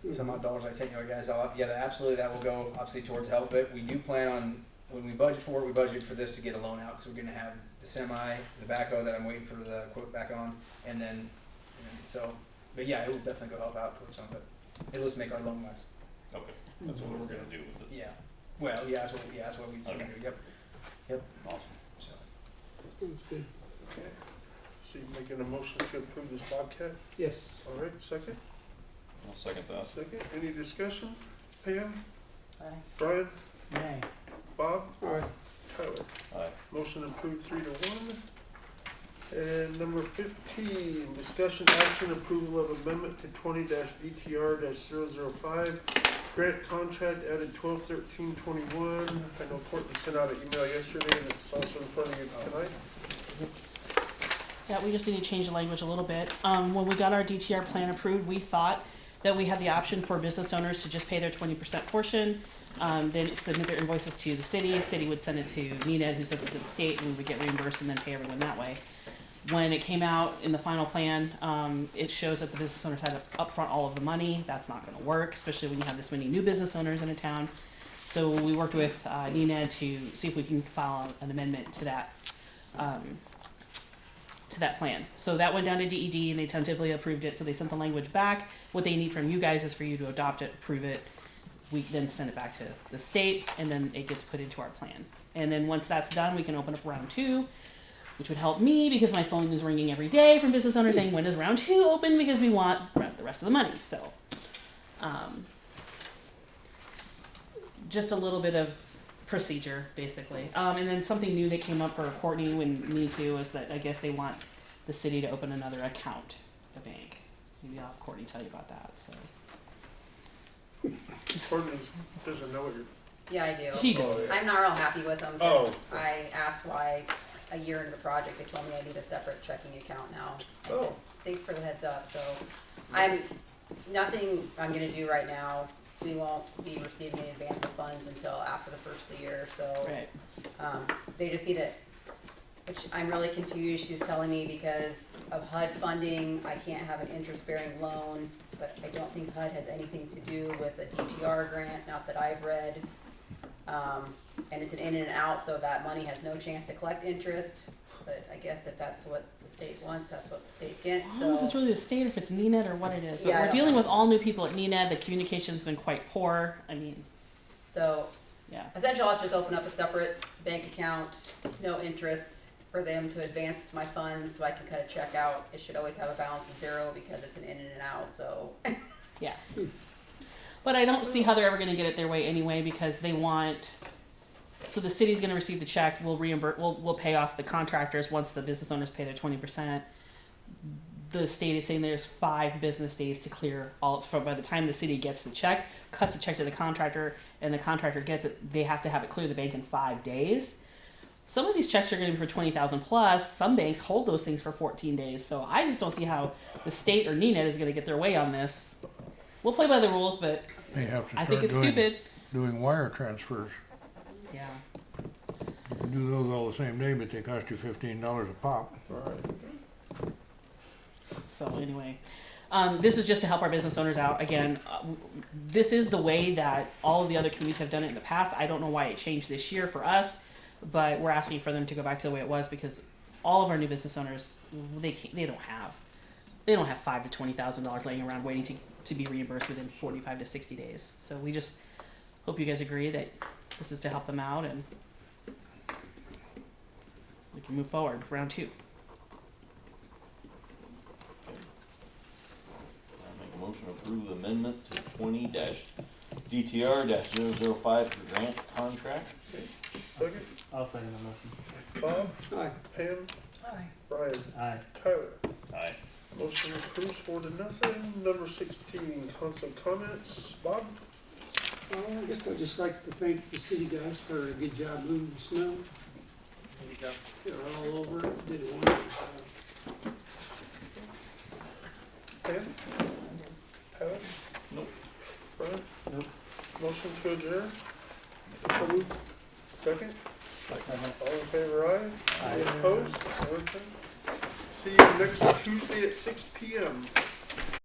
C: dollars. I sent you guys out. Yeah, absolutely. That will go obviously towards help it. We do plan on when we budget for it. We budgeted for this to get a loan out because we're going to have the semi, the backhoe that I'm waiting for the quote back on, and then so. But yeah, it will definitely go help out towards some of it. It'll just make our loan less.
B: Okay, that's what we're gonna do with it.
C: Yeah. Well, yeah, that's what we'd
B: Okay.
C: do. Yep.
B: Awesome.
C: So.
H: Sounds good.
A: Okay. So you're making a motion to approve this Bobcat?
H: Yes.
A: All right, second?
B: I'll second that.
A: Second. Any discussion? Pam?
N: Aye.
A: Brian?
N: Nay.
A: Bob?
H: Alright,
A: Tyler?
B: Aye.
A: Motion approved 3-1. And number 15, discussion action approval of amendment to 20-ETR-005. Grant contract added 12/13/21. I know Courtney sent out an email yesterday and it's also in front of you tonight.
D: Yeah, we just need to change the language a little bit. When we got our DTR plan approved, we thought that we had the option for business owners to just pay their 20% portion, then submit their invoices to the city would send it to NENAD, who sends it to the state, and we would get reimbursed and then pay everyone that way. When it came out in the final plan, it shows that the business owners had to upfront all of the money. That's not gonna work, especially when you have this many new business owners in a town. So we worked with NENAD to see if we can file an amendment to that plan. So that went down to DED and they tentatively approved it. So they sent the language back. What they need from you guys is for you to adopt it, approve it. We then send it back to the state and then it gets put into our plan. And then once that's done, we can open up round 2, which would help me because my phone is ringing every day from business owners saying, when does round 2 open? Because we want the rest of the money. So, just a little bit of procedure, basically. And then something new that came up for Courtney and me too is that I guess they want the city to open another account at the bank. Maybe I'll have Courtney tell you about that. So.
A: Courtney doesn't know what you're.
J: Yeah, I do.
D: She
A: Oh, yeah.
J: I'm not real happy with them
A: Oh.
J: because I asked why a year into the project, they told me I need a separate checking account now. I said,
A: Oh.
J: thanks for the heads up, so nothing I'm gonna do right now. We won't be receiving any advance of funds until after the first of the year, so.
D: Right.
J: They just need it, which I'm really confused, she's telling me because of HUD funding, I can't have an interest-bearing loan, but I don't think HUD has anything to do with a DTR grant, not that I've read. And it's an in and out, so that money has no chance to collect interest, but I guess if that's what the state wants, that's what the state gets,
D: I don't know if it's
J: so.
D: really the state or if it's NENET or what it is, but
J: Yeah, I
D: we're
J: don't
D: dealing
J: know.
D: with all new people at NENET. The communication's been quite poor. I mean,
J: So,
D: yeah.
J: essentially I'll have to just open up a separate bank account, no interest, for them to advance my funds, so I can cut a check out. It should always have a balance of 0 because it's an in and an out, so.
D: Yeah. But I don't see how they're ever going to get it their way anyway because they want. So the city's going to receive the check. We'll reimburse. We'll pay off the contractors once the business owners pay their 20%. The state is saying there's 5 business days to clear all. From by the time the city gets the check, cuts the check to the contractor, and the contractor gets it, they have to have it clear the bank in 5 days. Some of these checks are going to be for 20,000 plus. Some banks hold those things for 14 days. So I just don't see how the state or NENET is going to get their way on this. We'll play by the rules, but
F: They have to
D: I
F: start
D: think it's
F: doing,
D: stupid.
F: doing wire transfers.
D: Yeah.
F: You can do those all the same day, but they cost you $15 a pop.
A: Alright.
D: So anyway, this is just to help our business owners out. Again, this is the way that all of the other communities have done it in the past. I don't know why it changed this year for us, but we're asking for them to go back to the way it was because all of our new business owners, they don't have $5,000 to $20,000 laying around waiting to be reimbursed within 45 to 60 days. So we just hope you guys agree that this is to help them out and we can move forward. Round 2.
B: I make a motion to approve the amendment to 20-DTR-005 grant contract.
A: Okay, second.
L: I'll second the motion.
A: Bob,
H: Aye.
A: Pam,
M: Aye.
A: Brian,
L: Aye.
A: Tyler.
B: Aye.
A: Motion approves 4-0. Number 16, council comments. Bob?
H: I guess I'd just like to thank the city guys for a good job moving the snow. They're all over it, did a wonderful job.
A: Pam? Tyler?
B: Nope.
A: Brian?
L: Nope.
A: Motion to adjourn?
H: So moved.
A: Second?
L: Second.
A: All in favor, aye?
L: Aye.
A: Any opposed? See you next Tuesday at 6 p.m.